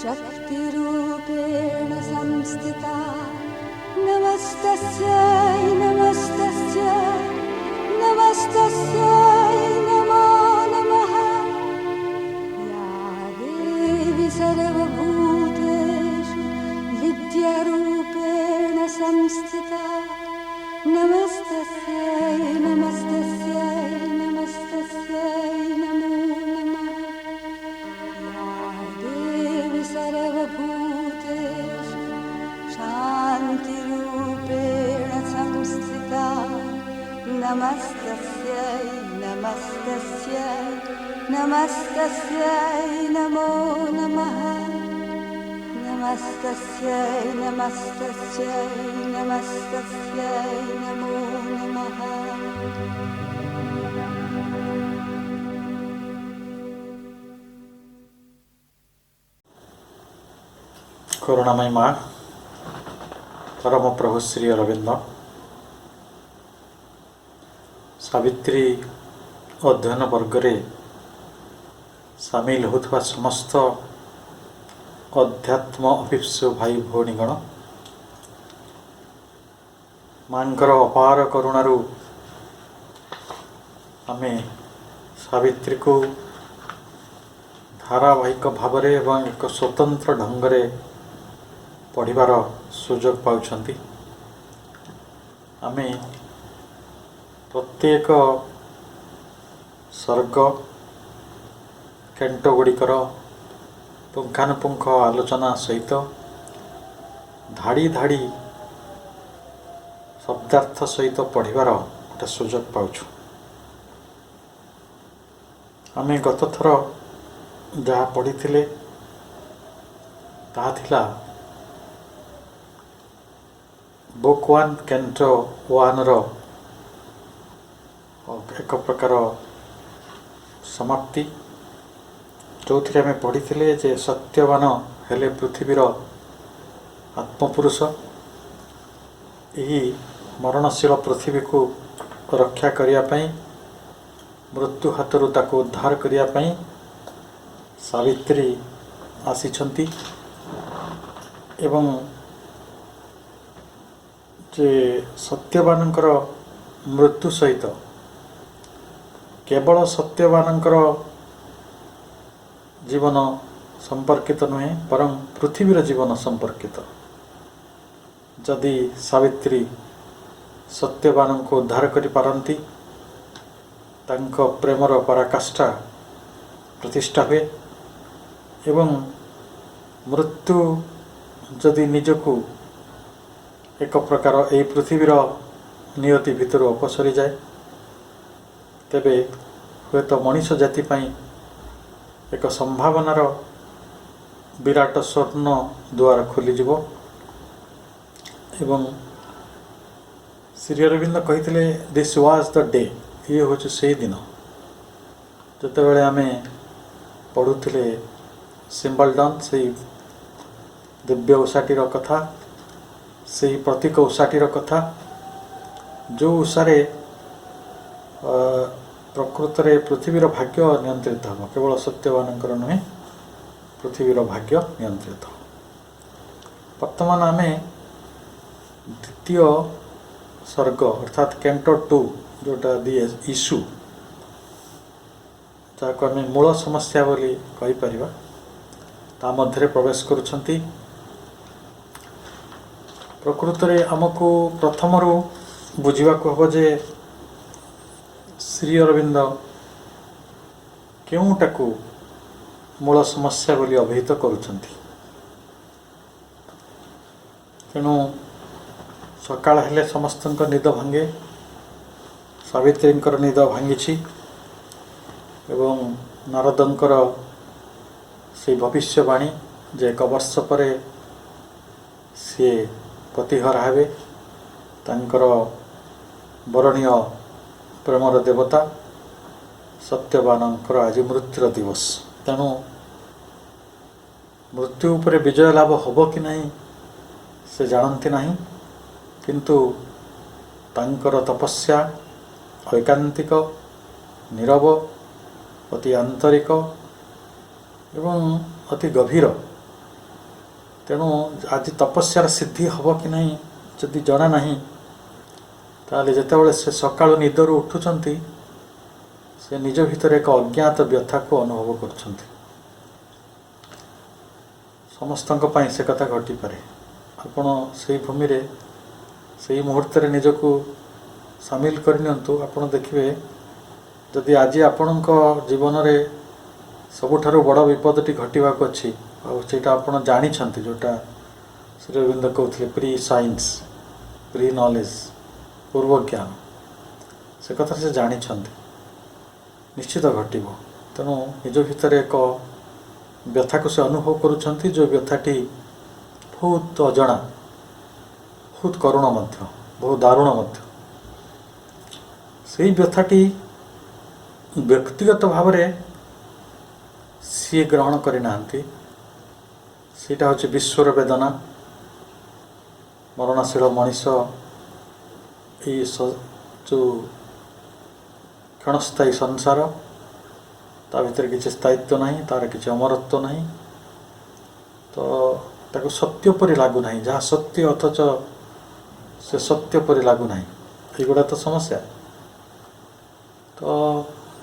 शक्तिरूपेण संस्थिता नमस्तस्यै नमस्तस्यै नमस्तस्यै नमो नमः। या देवी सर्वभूतेषु विद्यारूपेण संस्थिता नमस्तस्यै नमस्तस्यै नमस्तस्यै नमो नमः। या देवी सर्वभूतेषु शान्तिरूपेण संस्थिता नमस्तस्यै नमस्तस्यै नमस्तस्यै नमो नमः। नमस्तस्यै नमस्तस्यै नमस्तस्यै नमो नमः। करुणामयी माँ परम प्रभु श्री अरविंद सावित्री अध्ययन वर्गरे सामिल होता समस्त अध्यात्म अभिप्सु भाई भौणीगण मांकर अपार करुणारू आमे सावित्री को धारावाहिक भाव एवं एक स्वतंत्र ढंगरे पढ़िबार सुजोग पाउछंती। आमे प्रत्येक सर्ग कैंटो गुड़िकर पुंखानुपुंख आलोचना सहित धाड़ी धाड़ी शब्दार्थ सहित पढ़िबार गोटे सुजोग पाउछु। आमे गत थर जहाँ पढ़ी ताहा थिला बुक 1 कैंटो 1 रो एक प्रकार समाप्ति जो थी आम पढ़ी जे सत्यवान हेले पृथ्वीर आत्मपुरुष यही मरणशील पृथ्वी को रक्षा करने मृत्यु हाथरू ताको उद्धार करने सावित्री आसीछंती एवं जे सत्यवानंकर मृत्यु सहित केवल सत्यवानंकर जीवन संपर्कित नुहे परं पृथ्वीर जीवन संपर्कित। जदि सावित्री सत्यवान को उद्धार करि पारंती तांको प्रेमर पराकाष्ठा प्रतिष्ठा हुए एवं मृत्यु जदि निजको एक प्रकार यही पृथ्वीर नियति भितर अपसरी जाए तेबे हुए तो मनीष जाति पाई एक संभावनार विराट स्वर्ण द्वार खोलीजिव। एवं श्री अरविंद कही दिस वाज द डे ये हूँ से दिन जिते बड़े आम पढ़ुले सिम्बलडन से दिव्य उषाटीर कथा से प्रतीक उषाटीर कथा जो उषारे प्रकृत में पृथ्वीर भाग्य नियंत्रित हम केवल सत्यवान नुहे पृथ्वीर भाग्य नियंत्रित। वर्तमान आम द्वितीय सर्ग अर्थात कैंटो 2 जोटा दि इश्यू जहाँ आम मूल समस्या बोली कहीपर ता मध्य प्रवेश करुछंती। प्रकृत में आमको प्रथम बुझा हम जे श्री अरविंद केउटाकू मूल समस्या बोली अभिहित करुछंती। तेणु सकाळ हेले समस्त निद भांगे सावित्री निद भांगी एवं नारदंकर से भविष्यवाणी जे एक वर्ष पर सी पतिहर हेबे तांकर बरणीय प्रेमर देवता सत्यवानंकर आज मृत्युर दिवस। तेणु मृत्यु उपर विजय लाभ होब कि नहीं से जानती नहीं किंतु तांकर तपस्या ऐकांतिक नीरव अति आंतरिक एवं अति गभीर ତେଣୁ ଆଜି ତପସ୍ୟାର ସିଦ୍ଧି ହେବ କି ନାହିଁ ଯଦି ଜଣା ନାହିଁ, ତାହେଲେ ଯେତେବେଳେ ସେ ସକାଳୁ ନିଦରୁ ଉଠୁଛନ୍ତି ସେ ନିଜ ଭିତରେ ଏକ ଅଜ୍ଞାତ ବ୍ୟଥାକୁ ଅନୁଭବ କରୁଛନ୍ତି। ସମସ୍ତଙ୍କ ପାଇଁ ସେ କଥା ଘଟିପାରେ। ଆପଣ ସେଇ ଭୂମିରେ ସେଇ ମୁହୂର୍ତ୍ତରେ ନିଜକୁ ସାମିଲ କରିନିଅନ୍ତୁ। ଆପଣ ଦେଖିବେ ଯଦି ଆଜି ଆପଣଙ୍କ ଜୀବନରେ ସବୁଠାରୁ ବଡ଼ ବିପଦଟି ଘଟିବାକୁ ଅଛି, ଆଉ ସେଇଟା ଆପଣ ଜାଣିଛନ୍ତି, ଯେଉଁଟା ଶ୍ରୀ ଅରବିନ୍ଦ କହୁଥିଲେ ପ୍ରି ସାଇନ୍ସ, ପ୍ରି ନଲେଜ, ପୂର୍ବ ଜ୍ଞାନ, ସେ କଥାରେ ସେ ଜାଣିଛନ୍ତି ନିଶ୍ଚିତ ଘଟିବ। ତେଣୁ ନିଜ ଭିତରେ ଏକ ବ୍ୟଥାକୁ ସେ ଅନୁଭବ କରୁଛନ୍ତି, ଯେଉଁ ବ୍ୟଥାଟି ବହୁତ ଅଜଣା, ବହୁତ କରୁଣ ମଧ୍ୟ, ବହୁତ ଦାରୁଣ ମଧ୍ୟ। ସେଇ ବ୍ୟଥାଟି ବ୍ୟକ୍ତିଗତ ଭାବରେ ସିଏ ଗ୍ରହଣ କରିନାହାନ୍ତି, ସେଇଟା ହେଉଛି ବିଶ୍ୱର ବେଦନା। ମରଣଶୀଳ ମଣିଷ ଏଇ ଯେଉଁ କ୍ଷଣସ୍ଥାୟୀ ସଂସାର, ତା ଭିତରେ କିଛି ସ୍ଥାୟିତ୍ୱ ନାହିଁ, ତାର କିଛି ଅମରତ୍ୱ ନାହିଁ, ତ ତାକୁ ସତ୍ୟ ପରି ଲାଗୁନାହିଁ। ଯାହା ସତ୍ୟ ଅଥଚ ସେ ସତ୍ୟ ପରି ଲାଗୁନାହିଁ, ଏଇଗୁଡ଼ା ତ ସମସ୍ୟା। ତ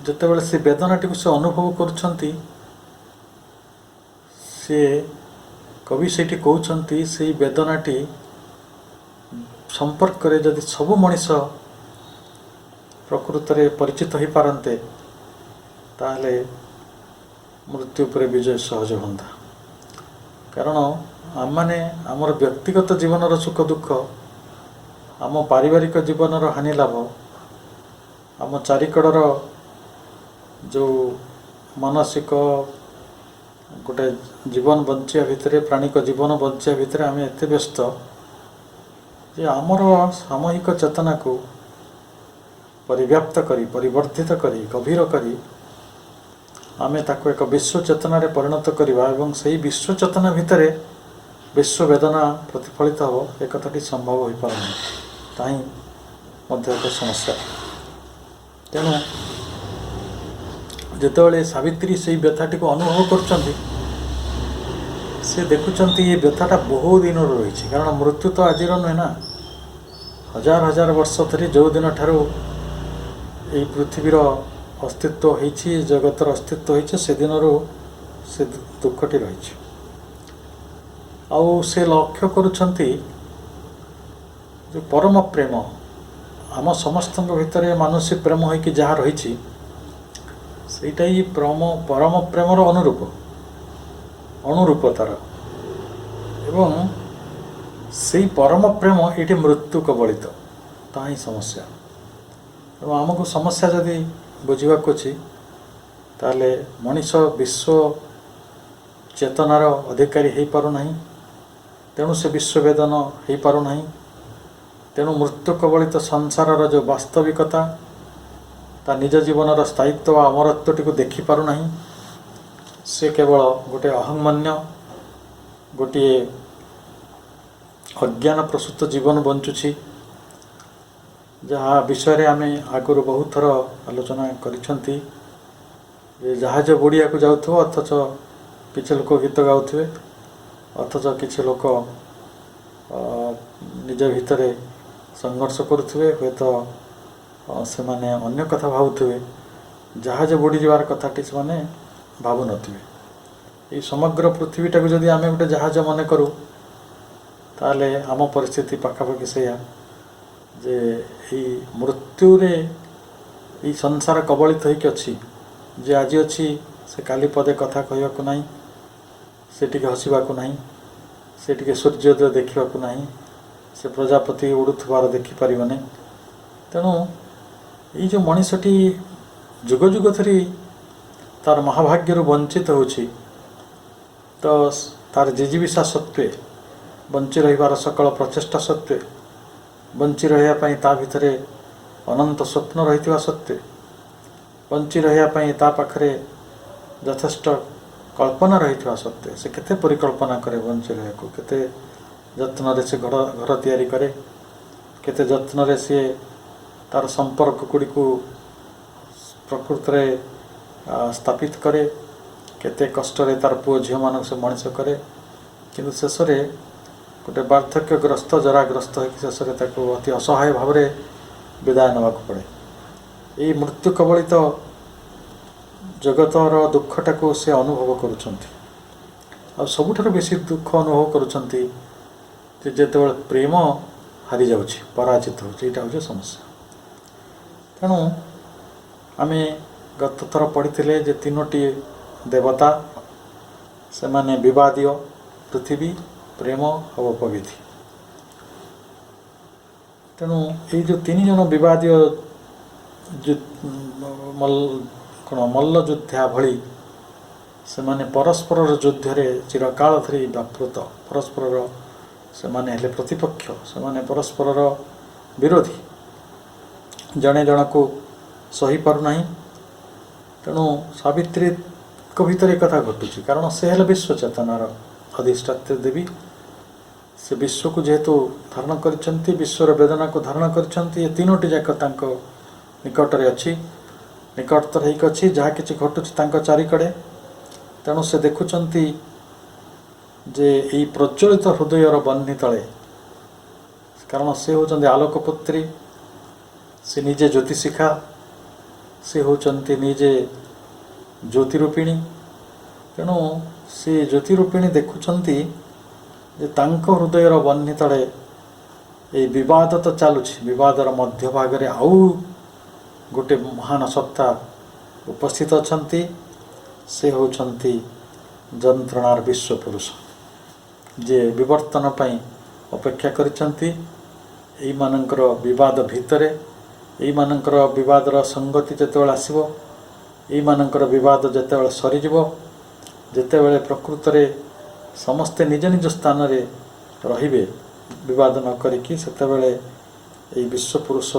ଯେତେବେଳେ ସେ ବେଦନାଟିକୁ ସେ ଅନୁଭବ କରୁଛନ୍ତି, ସିଏ କବି ସେଇଠି କହୁଛନ୍ତି ସେଇ ବେଦନାଟି ସମ୍ପର୍କରେ ଯଦି ସବୁ ମଣିଷ ପ୍ରକୃତରେ ପରିଚିତ ହୋଇପାରନ୍ତେ, ତାହେଲେ ମୃତ୍ୟୁ ଉପରେ ବିଜୟ ସହଜ ହୁଅନ୍ତା। କାରଣ ଆମମାନେ ଆମର ବ୍ୟକ୍ତିଗତ ଜୀବନର ସୁଖ ଦୁଃଖ, ଆମ ପାରିବାରିକ ଜୀବନର ହାନି ଲାଭ, ଆମ ଚାରିକଡ଼ର ଯେଉଁ ମାନସିକ ଗୋଟେ ଜୀବନ ବଞ୍ଚିବା ଭିତରେ, ପ୍ରାଣିକ ଜୀବନ ବଞ୍ଚିବା ଭିତରେ ଆମେ ଏତେ ବ୍ୟସ୍ତ ଯେ ଆମର ସାମୂହିକ ଚେତନାକୁ ପରିବ୍ୟାପ୍ତ କରି, ପରିବର୍ଦ୍ଧିତ କରି, ଗଭୀର କରି ଆମେ ତାକୁ ଏକ ବିଶ୍ୱ ଚେତନାରେ ପରିଣତ କରିବା ଏବଂ ସେହି ବିଶ୍ୱ ଚେତନା ଭିତରେ ବିଶ୍ୱ ବେଦନା ପ୍ରତିଫଳିତ ହେବ, ଏ କଥାଟି ସମ୍ଭବ ହୋଇପାରୁନି। ତାହା ହିଁ ମଧ୍ୟ ଏକ ସମସ୍ୟା। ତେଣୁ ଯେତେବେଳେ ସାବିତ୍ରୀ ସେଇ ବ୍ୟଥାଟିକୁ ଅନୁଭବ କରୁଛନ୍ତି, ସେ ଦେଖୁଛନ୍ତି ଏ ବ୍ୟଥାଟା ବହୁ ଦିନରୁ ରହିଛି। କାରଣ ମୃତ୍ୟୁ ତ ଆଜିର ନୁହେଁ ନା, ହଜାର ହଜାର ବର୍ଷ ଧରି ଯେଉଁ ଦିନ ଠାରୁ ଏଇ ପୃଥିବୀର ଅସ୍ତିତ୍ୱ ହୋଇଛି, ଜଗତର ଅସ୍ତିତ୍ୱ ହୋଇଛି, ସେଦିନରୁ ସେ ଦୁଃଖଟି ରହିଛି। ଆଉ ସେ ଲକ୍ଷ୍ୟ କରୁଛନ୍ତି ଯେଉଁ ପରମ ପ୍ରେମ, ଆମ ସମସ୍ତଙ୍କ ଭିତରେ ମାନୁଷୀ ପ୍ରେମ ହୋଇକି ଯାହା ରହିଛି, ସେଇଟା ହିଁ ପରମ ପ୍ରେମର ଅନୁରୂପ ତାର। ଏବଂ ସେଇ ପରମ ପ୍ରେମ ଏଇଠି ମୃତ୍ୟୁ କବଳିତ, ତାହା ହିଁ ସମସ୍ୟା। ତେଣୁ ଆମକୁ ସମସ୍ୟା ଯଦି ବୁଝିବାକୁ ଅଛି, ତାହେଲେ ମଣିଷ ବିଶ୍ୱ ଚେତନାର ଅଧିକାରୀ ହୋଇପାରୁନାହିଁ, ତେଣୁ ସେ ବିଶ୍ୱବେଦନ ହୋଇପାରୁନାହିଁ। ତେଣୁ ମୃତ୍ୟୁ କବଳିତ ସଂସାରର ଯେଉଁ ବାସ୍ତବିକତା, ତା ନିଜ ଜୀବନର ସ୍ଥାୟିତ୍ୱ ବା ଅମରତ୍ୱଟିକୁ ଦେଖିପାରୁନାହିଁ। ସେ କେବଳ ଗୋଟିଏ ଅହଂମନ୍ୟ, ଗୋଟିଏ ଅଜ୍ଞାନ ପ୍ରସୂତ ଜୀବନ ବଞ୍ଚୁଛି, ଯାହା ବିଷୟରେ ଆମେ ଆଗରୁ ବହୁତ ଥର ଆଲୋଚନା କରିଛନ୍ତି। ଯେ ଜାହାଜ ବୁଡ଼ିବାକୁ ଯାଉଥିବ, ଅଥଚ କିଛି ଲୋକ ଗୀତ ଗାଉଥିବେ, ଅଥଚ କିଛି ଲୋକ ନିଜ ଭିତରେ ସଂଘର୍ଷ କରୁଥିବେ, ହୁଏତ ସେମାନେ ଅନ୍ୟ କଥା ଭାବୁଥିବେ, ଜାହାଜ ବୁଡ଼ିଯିବାର କଥାଟି ସେମାନେ ଭାବୁନଥିବେ। এই ସମଗ୍ର ପୃଥିବୀଟାକୁ ଯଦି ଆମେ ଗୋଟେ ଜାହାଜ ମନେ କରୁ, ତାହେଲେ ଆମ ପରିସ୍ଥିତି ପାଖାପାଖି ସେଇଆ ଯେ ଏଇ ମୃତ୍ୟୁରେ ଏଇ ସଂସାର କବଳିତ ହୋଇକି ଅଛି। ଯେ ଆଜି ଅଛି ସେ କାଲି ପଦେ କଥା କହିବାକୁ ନାହିଁ, ସେ ଟିକେ ହସିବାକୁ ନାହିଁ, ସେ ଟିକେ ସୂର୍ଯ୍ୟୋଦୟ ଦେଖିବାକୁ ନାହିଁ, ସେ ପ୍ରଜାପତି ଉଡ଼ୁଥିବାର ଦେଖିପାରିବନି। ତେଣୁ ଏଇ ଯେଉଁ ମଣିଷଟି ଯୁଗ ଯୁଗ ଧରି ତାର ମହାଭାଗ୍ୟରୁ ବଞ୍ଚିତ ହେଉଛି, ତ ତାର ଜିଜିବିଷା ସତ୍ତ୍ୱେ, ବଞ୍ଚି ରହିବାର ସକଳ ପ୍ରଚେଷ୍ଟା ସତ୍ତ୍ୱେ, ବଞ୍ଚି ରହିବା ପାଇଁ ତା ଭିତରେ ଅନନ୍ତ ସ୍ୱପ୍ନ ରହିଥିବା ସତ୍ତ୍ୱେ, ବଞ୍ଚି ରହିବା ପାଇଁ ତା ପାଖରେ ଯଥେଷ୍ଟ କଳ୍ପନା ରହିଥିବା ସତ୍ତ୍ୱେ, ସେ କେତେ ପରିକଳ୍ପନା କରେ ବଞ୍ଚି ରହିବାକୁ, କେତେ ଯତ୍ନରେ ସେ ଘର ତିଆରି କରେ, କେତେ ଯତ୍ନରେ ସିଏ ତାର ସମ୍ପର୍କ ଗୁଡ଼ିକୁ ପ୍ରକୃତରେ ସ୍ଥାପିତ କରେ, କେତେ କଷ୍ଟରେ ତାର ପୁଅ ଝିଅମାନଙ୍କୁ ସେ ମଣିଷ କରେ, କିନ୍ତୁ ଶେଷରେ ଗୋଟେ ବାର୍ଦ୍ଧକ୍ୟଗ୍ରସ୍ତ ଜରାଗ୍ରସ୍ତ ହୋଇକି ଶେଷରେ ତାକୁ ଅତି ଅସହାୟ ଭାବରେ ବିଦାୟ ନେବାକୁ ପଡ଼େ। ଏଇ ମୃତ୍ୟୁ କବଳିତ ଜଗତର ଦୁଃଖଟାକୁ ସେ ଅନୁଭବ କରୁଛନ୍ତି। ଆଉ ସବୁଠାରୁ ବେଶୀ ଦୁଃଖ ଅନୁଭବ କରୁଛନ୍ତି ଯେ ଯେତେବେଳେ ପ୍ରେମ ହାରିଯାଉଛି, ପରାଜିତ ହେଉଛି। ଏଇଟା ହେଉଛି ସମସ୍ୟା। ତେଣୁ ଆମେ ଗତ ଥର ପଢ଼ିଥିଲେ ଯେ 3ଟି ଦେବତା, ସେମାନେ ବିବାଦୀୟ, ପୃଥିବୀ, ପ୍ରେମ ଆଉ ଅପବିଧି। ତେଣୁ ଏଇ ଯେଉଁ 3 ଜଣ ବିବାଦୀୟ ମଲ୍ଲଯୁଦ୍ଧା ଭଳି ସେମାନେ ପରସ୍ପରର ଯୁଦ୍ଧରେ ଚିରକାଳ ଧରି ବ୍ୟାପୃତ, ପରସ୍ପରର ସେମାନେ ହେଲେ ପ୍ରତିପକ୍ଷ, ସେମାନେ ପରସ୍ପରର ବିରୋଧୀ, ଜଣେ ଜଣକୁ ସହିପାରୁନାହିଁ। ତେଣୁ ସାବିତ୍ରୀଙ୍କ ଭିତରେ କଥା ଘଟୁଛି, କାରଣ ସେ ହେଲେ ବିଶ୍ୱଚେତନାର ଅଧିଷ୍ଠାତ୍ରୀ ଦେବୀ। ସେ ବିଶ୍ୱକୁ ଯେହେତୁ ଧାରଣ କରିଛନ୍ତି, ବିଶ୍ୱର ବେଦନାକୁ ଧାରଣ କରିଛନ୍ତି, ଏ 3ଟି ଯାକ ତାଙ୍କ ନିକଟରେ ଅଛି, ନିକଟତର ହେଇକି ଅଛି। ଯାହା କିଛି ଘଟୁଛି ତାଙ୍କ ଚାରିକଡ଼େ। ତେଣୁ ସେ ଦେଖୁଛନ୍ତି ଯେ ଏଇ ପ୍ରଜ୍ୱଳିତ ହୃଦୟର ବହ୍ନି ତଳେ, କାରଣ ସେ ହେଉଛନ୍ତି ଆଲୋକପୁତ୍ରୀ, ସେ ନିଜେ ଜ୍ୟୋତିଶିଖା, ସେ ହେଉଛନ୍ତି ନିଜେ ଜ୍ୟୋତିରୂପିଣୀ। ତେଣୁ ସେ ଜ୍ୟୋତିରୂପିଣୀ ଦେଖୁଛନ୍ତି ଯେ ତାଙ୍କ ହୃଦୟର ବହ୍ନି ତଳେ ଏଇ ବିବାଦ ତ ଚାଲୁଛି, ବିବାଦର ମଧ୍ୟଭାଗରେ ଆଉ ଗୋଟେ ମହାନ ସତ୍ତା ଉପସ୍ଥିତ ଅଛନ୍ତି। ସେ ହେଉଛନ୍ତି ଯନ୍ତ୍ରଣାର ବିଶ୍ୱପୁରୁଷ, ଯିଏ ବିବର୍ତ୍ତନ ପାଇଁ ଅପେକ୍ଷା କରିଛନ୍ତି। ଏଇମାନଙ୍କର ବିବାଦ ଭିତରେ, ଏଇମାନଙ୍କର ବିବାଦର ସଙ୍ଗତି ଯେତେବେଳେ ଆସିବ, ଏଇମାନଙ୍କର ବିବାଦ ଯେତେବେଳେ ସରିଯିବ, ଯେତେବେଳେ ପ୍ରକୃତରେ ସମସ୍ତେ ନିଜ ନିଜ ସ୍ଥାନରେ ରହିବେ ବିବାଦ ନ କରିକି, ସେତେବେଳେ ଏଇ ବିଶ୍ୱପୁରୁଷ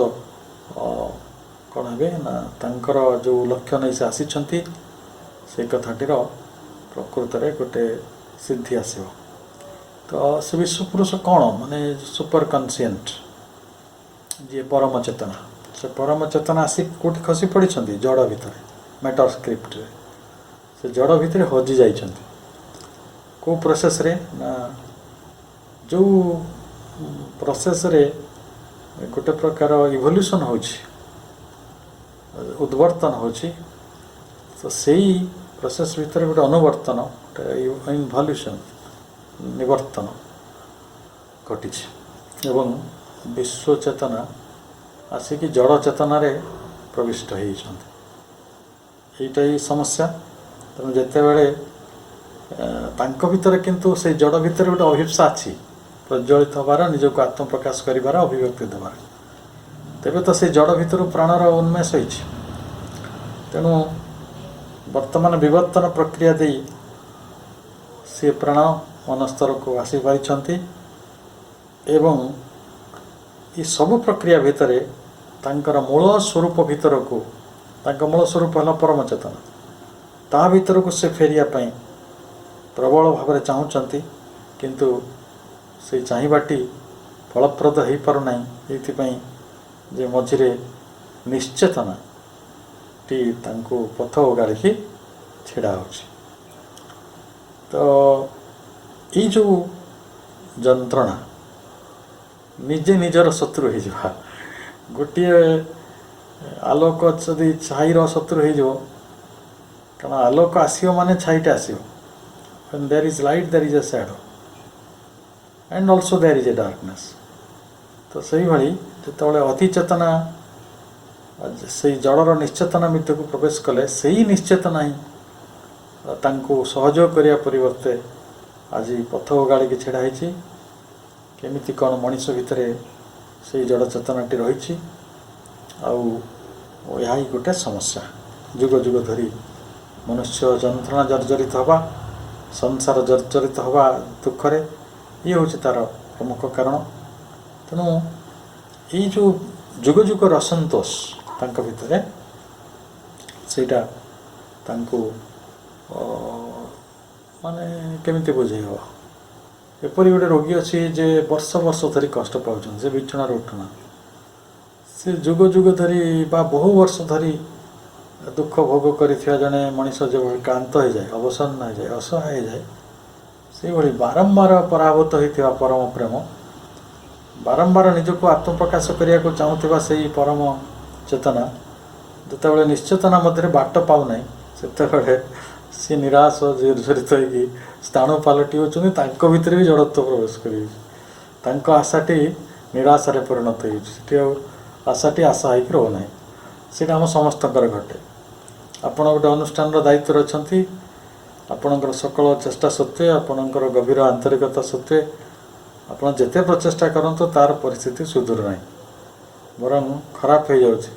କ'ଣ ହେବେ ନା ତାଙ୍କର ଯେଉଁ ଲକ୍ଷ୍ୟ ନେଇ ସେ ଆସିଛନ୍ତି ସେଇ କଥାଟିର ପ୍ରକୃତରେ ଗୋଟେ ସିଦ୍ଧି ଆସିବ। ତ ସେ ବିଶ୍ୱପୁରୁଷ କ'ଣ, ମାନେ ସୁପର କନସିଏଣ୍ଟ, ଯିଏ ପରମ ଚେତନା। ସେ ପରମ ଚେତନା ଆସି କେଉଁଠି ଖସି ପଡ଼ିଛନ୍ତି? ଜଡ଼ ଭିତରେ, ମ୍ୟାଟର ସ୍କ୍ରିପ୍ଟରେ। ସେ ଜଡ଼ ଭିତରେ ହଜି ଯାଇଛନ୍ତି। କେଉଁ ପ୍ରୋସେସ୍ରେ ନା ଯେଉଁ ପ୍ରୋସେସ୍ରେ ଗୋଟେ ପ୍ରକାର ଇଭଲ୍ୟୁସନ୍ ହେଉଛି, ଉଦ୍ବର୍ତ୍ତନ ହେଉଛି, ତ ସେଇ ପ୍ରୋସେସ୍ ଭିତରେ ଗୋଟେ ଅନୁବର୍ତ୍ତନ, ଗୋଟେ ଇନଭଲ୍ୟୁସନ୍, ନିବର୍ତ୍ତନ ଘଟିଛି। ଏବଂ ବିଶ୍ୱ ଚେତନା ଆସିକି ଜଡ଼ ଚେତନାରେ ପ୍ରବିଷ୍ଟ ହେଇଛନ୍ତି। ଏଇଟା ହିଁ ସମସ୍ୟା। ତେଣୁ ଯେତେବେଳେ ତାଙ୍କ ଭିତରେ, କିନ୍ତୁ ସେଇ ଜଡ଼ ଭିତରେ ଗୋଟେ ଅଭିପ୍ସା ଅଛି, ପ୍ରଜ୍ୱଳିତ ହେବାର, ନିଜକୁ ଆତ୍ମପ୍ରକାଶ କରିବାର, ଅଭିବ୍ୟକ୍ତି ଦେବାର। ତେବେ ତ ସେଇ ଜଡ଼ ଭିତରୁ ପ୍ରାଣର ଉନ୍ମେଷ ହୋଇଛି। ତେଣୁ ବର୍ତ୍ତମାନ ବିବର୍ତ୍ତନ ପ୍ରକ୍ରିୟା ଦେଇ ସେ ପ୍ରାଣ ମନସ୍ତରକୁ ଆସିପାରିଛନ୍ତି। ଏବଂ ଏ ସବୁ ପ୍ରକ୍ରିୟା ଭିତରେ ତାଙ୍କର ମୂଳ ସ୍ୱରୂପ ଭିତରକୁ, ତାଙ୍କ ମୂଳ ସ୍ୱରୂପ ହେଲା ପରମ ଚେତନା, ତା ଭିତରକୁ ସେ ଫେରିବା ପାଇଁ ପ୍ରବଳ ଭାବରେ ଚାହୁଁଛନ୍ତି। କିନ୍ତୁ ସେଇ ଚାହିଁବାଟି ଫଳପ୍ରଦ ହୋଇପାରୁନାହିଁ, ଏଇଥିପାଇଁ ଯେ ମଝିରେ ନିଶ୍ଚେତନାଟି ତାଙ୍କୁ ପଥ ଓଗାଳିକି ଛିଡ଼ା ହେଉଛି। ତ ଏଇ ଯେଉଁ ଯନ୍ତ୍ରଣା, ନିଜେ ନିଜର ଶତ୍ରୁ ହେଇଯିବା, ଗୋଟିଏ ଆଲୋକ ଯଦି ଛାଇର ଶତ୍ରୁ ହେଇଯିବ, କାରଣ ଆଲୋକ ଆସିବ ମାନେ ଛାଇଟା ଆସିବ। when there is light there is a shadow and also there is a darkness। ତ ସେଇଭଳି ଯେତେବେଳେ ଅଧିଚେତନା ସେଇ ଜଡ଼ର ନିଶ୍ଚେତନା ଭିତରକୁ ପ୍ରବେଶ କଲେ, ସେଇ ନିଶ୍ଚେତନା ହିଁ ତାଙ୍କୁ ସହଯୋଗ କରିବା ପରିବର୍ତ୍ତେ ଆଜି ପଥ ଓଗାଳିକି ଛିଡ଼ା ହେଇଛି। କେମିତି କ'ଣ ମଣିଷ ଭିତରେ ସେଇ ଜଡ଼ ଚେତନାଟି ରହିଛି। ଆଉ ଏହା ହିଁ ଗୋଟେ ସମସ୍ୟା। ଯୁଗ ଯୁଗ ଧରି ମନୁଷ୍ୟ ଯନ୍ତ୍ରଣା ଜର୍ଜରିତ ହେବା, ସଂସାର ଜର୍ଜରିତ ହେବା ଦୁଃଖରେ, ଇଏ ହେଉଛି ତା'ର ପ୍ରମୁଖ କାରଣ। ତେଣୁ ଏଇ ଯେଉଁ ଯୁଗ ଯୁଗର ଅସନ୍ତୋଷ ତାଙ୍କ ଭିତରେ, ସେଇଟା ତାଙ୍କୁ ମାନେ କେମିତି ବୁଝେଇ ହେବ? ଏପରି ଗୋଟେ ରୋଗୀ ଅଛି ଯେ ବର୍ଷ ବର୍ଷ ଧରି କଷ୍ଟ ପାଉଛନ୍ତି, ସେ ବିଛଣାରୁ ଉଠୁନାହାନ୍ତି। ସେ ଯୁଗ ଯୁଗ ଧରି ବା ବହୁ ବର୍ଷ ଧରି ଦୁଃଖ ଭୋଗ କରିଥିବା ଜଣେ ମଣିଷ ଯେଭଳି କ୍ଳାନ୍ତ ହେଇଯାଏ, ଅବସନ୍ନ ହେଇଯାଏ, ଅସହାୟ ହେଇଯାଏ, ସେଇଭଳି ବାରମ୍ବାର ପରାଭୂତ ହୋଇଥିବା ପରମ ପ୍ରେମ, ବାରମ୍ବାର ନିଜକୁ ଆତ୍ମପ୍ରକାଶ କରିବାକୁ ଚାହୁଁଥିବା ସେଇ ପରମ ଚେତନା ଯେତେବେଳେ ନିଶ୍ଚେତନା ମଧ୍ୟରେ ବାଟ ପାଉନାହିଁ, ସେତେବେଳେ ସିଏ ନିରାଶ ଜର୍ଜରିତ ହେଇକି ସ୍ଥାଣୁ ପାଲଟି ହେଉଛନ୍ତି। ତାଙ୍କ ଭିତରେ ବି ଜଡ଼ତ୍ୱ ପ୍ରବେଶ କରିଯାଉଛି। ତାଙ୍କ ଆଶାଟି ନିରାଶାରେ ପରିଣତ ହେଉଛି। ସେଠି ଆଉ ଆଶାଟି ଆଶା ହେଇକି ରହୁନାହିଁ। ସେଇଟା ଆମ ସମସ୍ତଙ୍କର ଘଟେ। ଆପଣ ଗୋଟେ ଅନୁଷ୍ଠାନର ଦାୟିତ୍ୱରେ ଅଛନ୍ତି। ଆପଣଙ୍କର ସକଳ ଚେଷ୍ଟା ସତ୍ତ୍ୱେ, ଆପଣଙ୍କର ଗଭୀର ଆନ୍ତରିକତା ସତ୍ତ୍ୱେ ଆପଣ ଯେତେ ପ୍ରଚେଷ୍ଟା କରନ୍ତୁ ତାର ପରିସ୍ଥିତି ସୁଧୁରୁ ନାହିଁ, ବରଂ ଖରାପ ହେଇଯାଉଛି।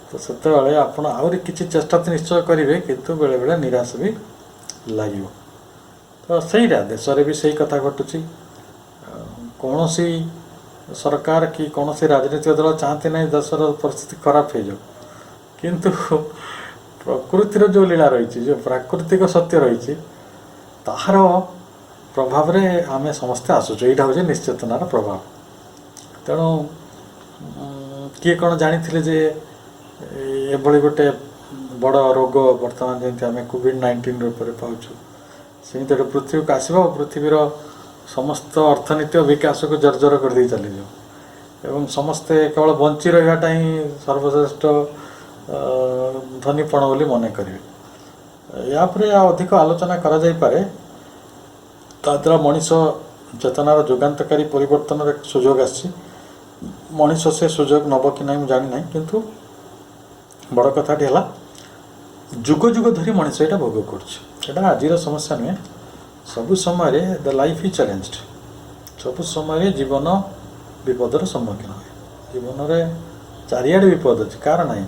ତ ସେତେବେଳେ ଆପଣ ଆହୁରି କିଛି ଚେଷ୍ଟା ତ ନିଶ୍ଚୟ କରିବେ, କିନ୍ତୁ ବେଳେବେଳେ ନିରାଶ ବି ଲାଗିବ। ତ ସେଇଟା ଦେଶରେ ବି ସେଇ କଥା ଘଟୁଛି। କୌଣସି ସରକାର କି କୌଣସି ରାଜନୈତିକ ଦଳ ଚାହାନ୍ତି ନାହିଁ ଦେଶର ପରିସ୍ଥିତି ଖରାପ ହେଇଯାଉ, କିନ୍ତୁ ପ୍ରକୃତିର ଯେଉଁ ଲୀଳା ରହିଛି, ଯେଉଁ ପ୍ରାକୃତିକ ସତ୍ୟ ରହିଛି, ତାହାର ପ୍ରଭାବରେ ଆମେ ସମସ୍ତେ ଆସୁଛୁ। ଏଇଟା ହେଉଛି ନିଶ୍ଚେତନାର ପ୍ରଭାବ। ତେଣୁ କିଏ କ'ଣ ଜାଣିଥିଲେ ଯେ ଏଭଳି ଗୋଟେ ବଡ଼ ରୋଗ ବର୍ତ୍ତମାନ ଯେମିତି ଆମେ କୋଭିଡ୍-19 ରୂପରେ ପାଉଛୁ, ସେମିତି ଗୋଟେ ପୃଥିବୀକୁ ଆସିବ ଓ ପୃଥିବୀର ସମସ୍ତ ଅର୍ଥନୀତି ଓ ବିକାଶକୁ ଜର୍ଜର କରିଦେଇ ଚାଲିଯିବ ଏବଂ ସମସ୍ତେ କେବଳ ବଞ୍ଚି ରହିବାଟା ହିଁ ସର୍ବଶ୍ରେଷ୍ଠ ଧନୀପଣ ବୋଲି ମନେ କରିବେ। ୟା ପରେ ଅଧିକ ଆଲୋଚନା କରାଯାଇପାରେ। ତା ଦ୍ୱାରା ମଣିଷ ଚେତନାର ଯୁଗାନ୍ତକାରୀ ପରିବର୍ତ୍ତନର ଏକ ସୁଯୋଗ ଆସିଛି। ମଣିଷ ସେ ସୁଯୋଗ ନେବ କି ନାହିଁ ମୁଁ ଜାଣିନାହିଁ, କିନ୍ତୁ ବଡ଼ କଥାଟି ହେଲା ଯୁଗ ଯୁଗ ଧରି ମଣିଷ ଏଇଟା ଭୋଗ କରୁଛି। ଏଇଟା ଆଜିର ସମସ୍ୟା ନୁହେଁ। ସବୁ ସମୟରେ ଦ ଲାଇଫ୍ ଇଜ୍ ଚ୍ୟାଲେଞ୍ଜଡ୍। ସବୁ ସମୟରେ ଜୀବନ ବିପଦର ସମ୍ମୁଖୀନ ହୁଏ। ଜୀବନରେ ଚାରିଆଡ଼େ ବିପଦ ଅଛି, କାହାର ନାହିଁ।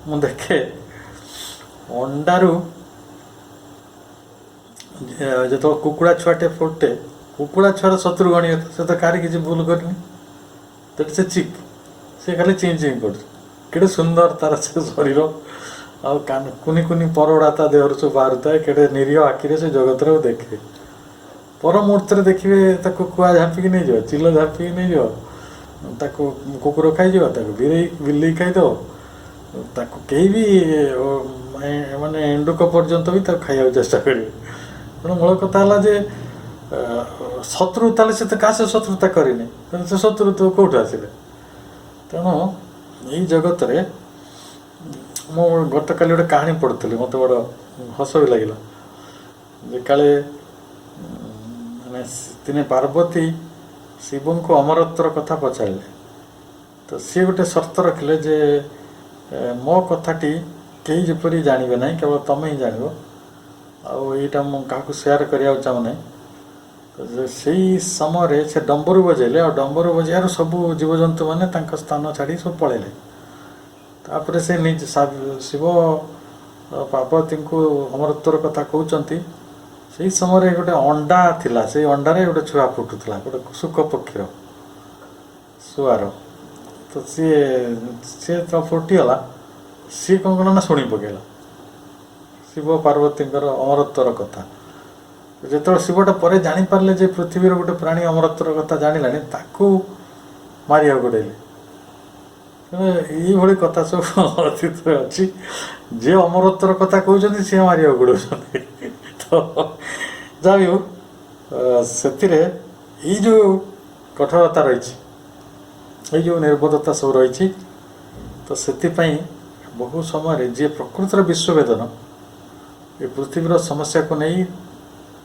ମୁଁ ଦେଖେ ଅଣ୍ଡାରୁ ଯେତେବେଳେ କୁକୁଡ଼ା ଛୁଆଟେ ଫୁଟେ, କୁକୁଡ଼ା ଛୁଆର ଶତ୍ରୁ ଗଣିବ, ସେ ତ କାହାରି କିଛି ଭୁଲ କରିନି। ସେଠି ସେ ଚିକ୍, ସେ ଖାଲି ଚିଁ ଚିଁ କରୁଛି। କେଡ଼େ ସୁନ୍ଦର ତାର ସେ ଶରୀର, ଆଉ କୁନି କୁନି ପରଗୁଡ଼ା ତା ଦେହରୁ ସବୁ ବାହାରୁଥାଏ। କେଡ଼େ ନିରୀହ ଆଖିରେ ସେ ଜଗତରେ ଦେଖେ। ପର ମୁହୂର୍ତ୍ତରେ ଦେଖିବେ ତାକୁ କୁଆ ଝାମ୍ପିକି ନେଇଯିବ, ଚିଲ ଝାମ୍ପିକି ନେଇଯିବ, ତାକୁ କୁକୁର ଖାଇଯିବ, ତାକୁ ବିଲେଇ ଖାଇଦେବ, ତାକୁ କେହି ବି ମାନେ ଏଣ୍ଡୁକ ପର୍ଯ୍ୟନ୍ତ ବି ତାକୁ ଖାଇବାକୁ ଚେଷ୍ଟା କରିବେ। ତେଣୁ ମୂଳ କଥା ହେଲା ଯେ ଶତ୍ରୁ ତାହେଲେ ସେ ତ କାହା ସହ ଶତ୍ରୁତା କରିନି, ତେଣୁ ସେ ଶତ୍ରୁ ତ କେଉଁଠୁ ଆସିଲେ? ତେଣୁ ଏଇ ଜଗତରେ ମୁଁ ଗତକାଲି ଗୋଟେ କାହାଣୀ ପଢ଼ୁଥିଲି, ମୋତେ ବଡ଼ ହସ ବି ଲାଗିଲା ଯେ କାଳେ ମାନେ ଦିନେ ପାର୍ବତୀ ଶିବଙ୍କୁ ଅମରତ୍ୱର କଥା ପଚାରିଲେ। ତ ସିଏ ଗୋଟେ ସର୍ତ୍ତ ରଖିଲେ ଯେ ମୋ କଥାଟି କେହି ଯେପରି ଜାଣିବେ ନାହିଁ, କେବଳ ତୁମେ ହିଁ ଜାଣିବ, ଆଉ ଏଇଟା ମୁଁ କାହାକୁ ସେୟାର କରିବାକୁ ଚାହୁଁନାହିଁ। ସେଇ ସମୟରେ ସେ ଡମ୍ବରୁ ବଜେଇଲେ, ଆଉ ଡମ୍ବରୁ ବଜେଇବାରୁ ସବୁ ଜୀବଜନ୍ତୁମାନେ ତାଙ୍କ ସ୍ଥାନ ଛାଡ଼ି ସବୁ ପଳେଇଲେ। ତାପରେ ସେ ଶିବ ପାର୍ବତୀଙ୍କୁ ଅମରତ୍ୱର କଥା କହୁଛନ୍ତି। ସେଇ ସମୟରେ ଗୋଟେ ଅଣ୍ଡା ଥିଲା, ସେଇ ଅଣ୍ଡାରେ ଗୋଟେ ଛୁଆ ଫୁଟୁଥିଲା, ଗୋଟେ ଶୁକ ପକ୍ଷୀର ଶୁଆର। ତ ସିଏ ତ ଫୁଟିଗଲା, ସିଏ କ'ଣ କଲା ନା ଶୁଣି ପକାଇଲା ଶିବ ପାର୍ବତୀଙ୍କର ଅମରତ୍ୱର କଥା। ଯେତେବେଳେ ଶିବଟା ପରେ ଜାଣିପାରିଲେ ଯେ ପୃଥିବୀର ଗୋଟେ ପ୍ରାଣୀ ଅମରତ୍ୱର କଥା ଜାଣିଲାଣି, ତାକୁ ମାରିବାକୁ ଗୋଡ଼େଇଲେ। ତେଣୁ ଏଇଭଳି କଥା ସବୁ ଅତୀତରେ ଅଛି। ଯିଏ ଅମରତ୍ୱର କଥା କହୁଛନ୍ତି ସିଏ ମାରିବାକୁ ଗୋଡ଼ଉଛନ୍ତି। ତ ଯାହା ବି ହଉ, ସେଥିରେ ଏଇ ଯେଉଁ କଠୋରତା ରହିଛି, ଏଇ ଯେଉଁ ନିର୍ବୋଧତା ସବୁ ରହିଛି, ତ ସେଥିପାଇଁ ବହୁ ସମୟରେ ଯିଏ ପ୍ରକୃତିର ବିଶ୍ୱବେଦନ, ଏ ପୃଥିବୀର ସମସ୍ୟାକୁ ନେଇ,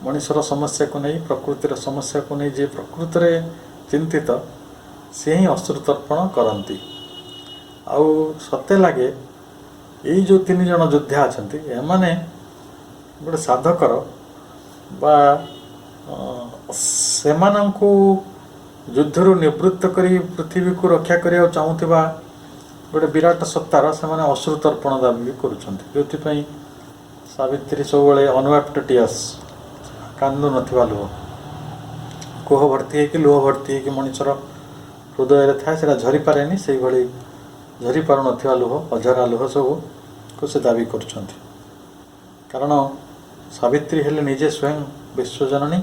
ମଣିଷର ସମସ୍ୟାକୁ ନେଇ, ପ୍ରକୃତିର ସମସ୍ୟାକୁ ନେଇ ଯିଏ ପ୍ରକୃତରେ ଚିନ୍ତିତ, ସିଏ ହିଁ ଅଶ୍ରୁତର୍ପଣ କରନ୍ତି। ଆଉ ସତେ ଲାଗେ ଏଇ ଯେଉଁ 3 ଜଣ ଯୋଦ୍ଧା ଅଛନ୍ତି, ଏମାନେ ଗୋଟେ ସାଧକର ବା ସେମାନଙ୍କୁ ଯୁଦ୍ଧରୁ ନିବୃତ୍ତ କରି ପୃଥିବୀକୁ ରକ୍ଷା କରିବାକୁ ଚାହୁଁଥିବା ଗୋଟେ ବିରାଟ ସତ୍ତାର ସେମାନେ ଅଶ୍ରୁତର୍ପଣ ଦାବି ବି କରୁଛନ୍ତି। ଯେଉଁଥିପାଇଁ ସାବିତ୍ରୀ ସବୁବେଳେ ଅନୱେପ୍ଟ ଟିୟର୍ସ, କାନ୍ଦୁ ନଥିବା ଲୁହ, କୋହ ଭର୍ତ୍ତି ହେଇକି ଲୁହ ଭର୍ତ୍ତି ହେଇକି ମଣିଷର ହୃଦୟରେ ଥାଏ, ସେଇଟା ଝରିପାରେନି। ସେଇଭଳି ଝରିପାରୁନଥିବା ଲୁହ, ଅଝରା ଲୁହ ସବୁକୁ ସେ ଦାବି କରୁଛନ୍ତି। କାରଣ ସାବିତ୍ରୀ ହେଲେ ନିଜେ ସ୍ୱୟଂ ବିଶ୍ୱଜନନୀ।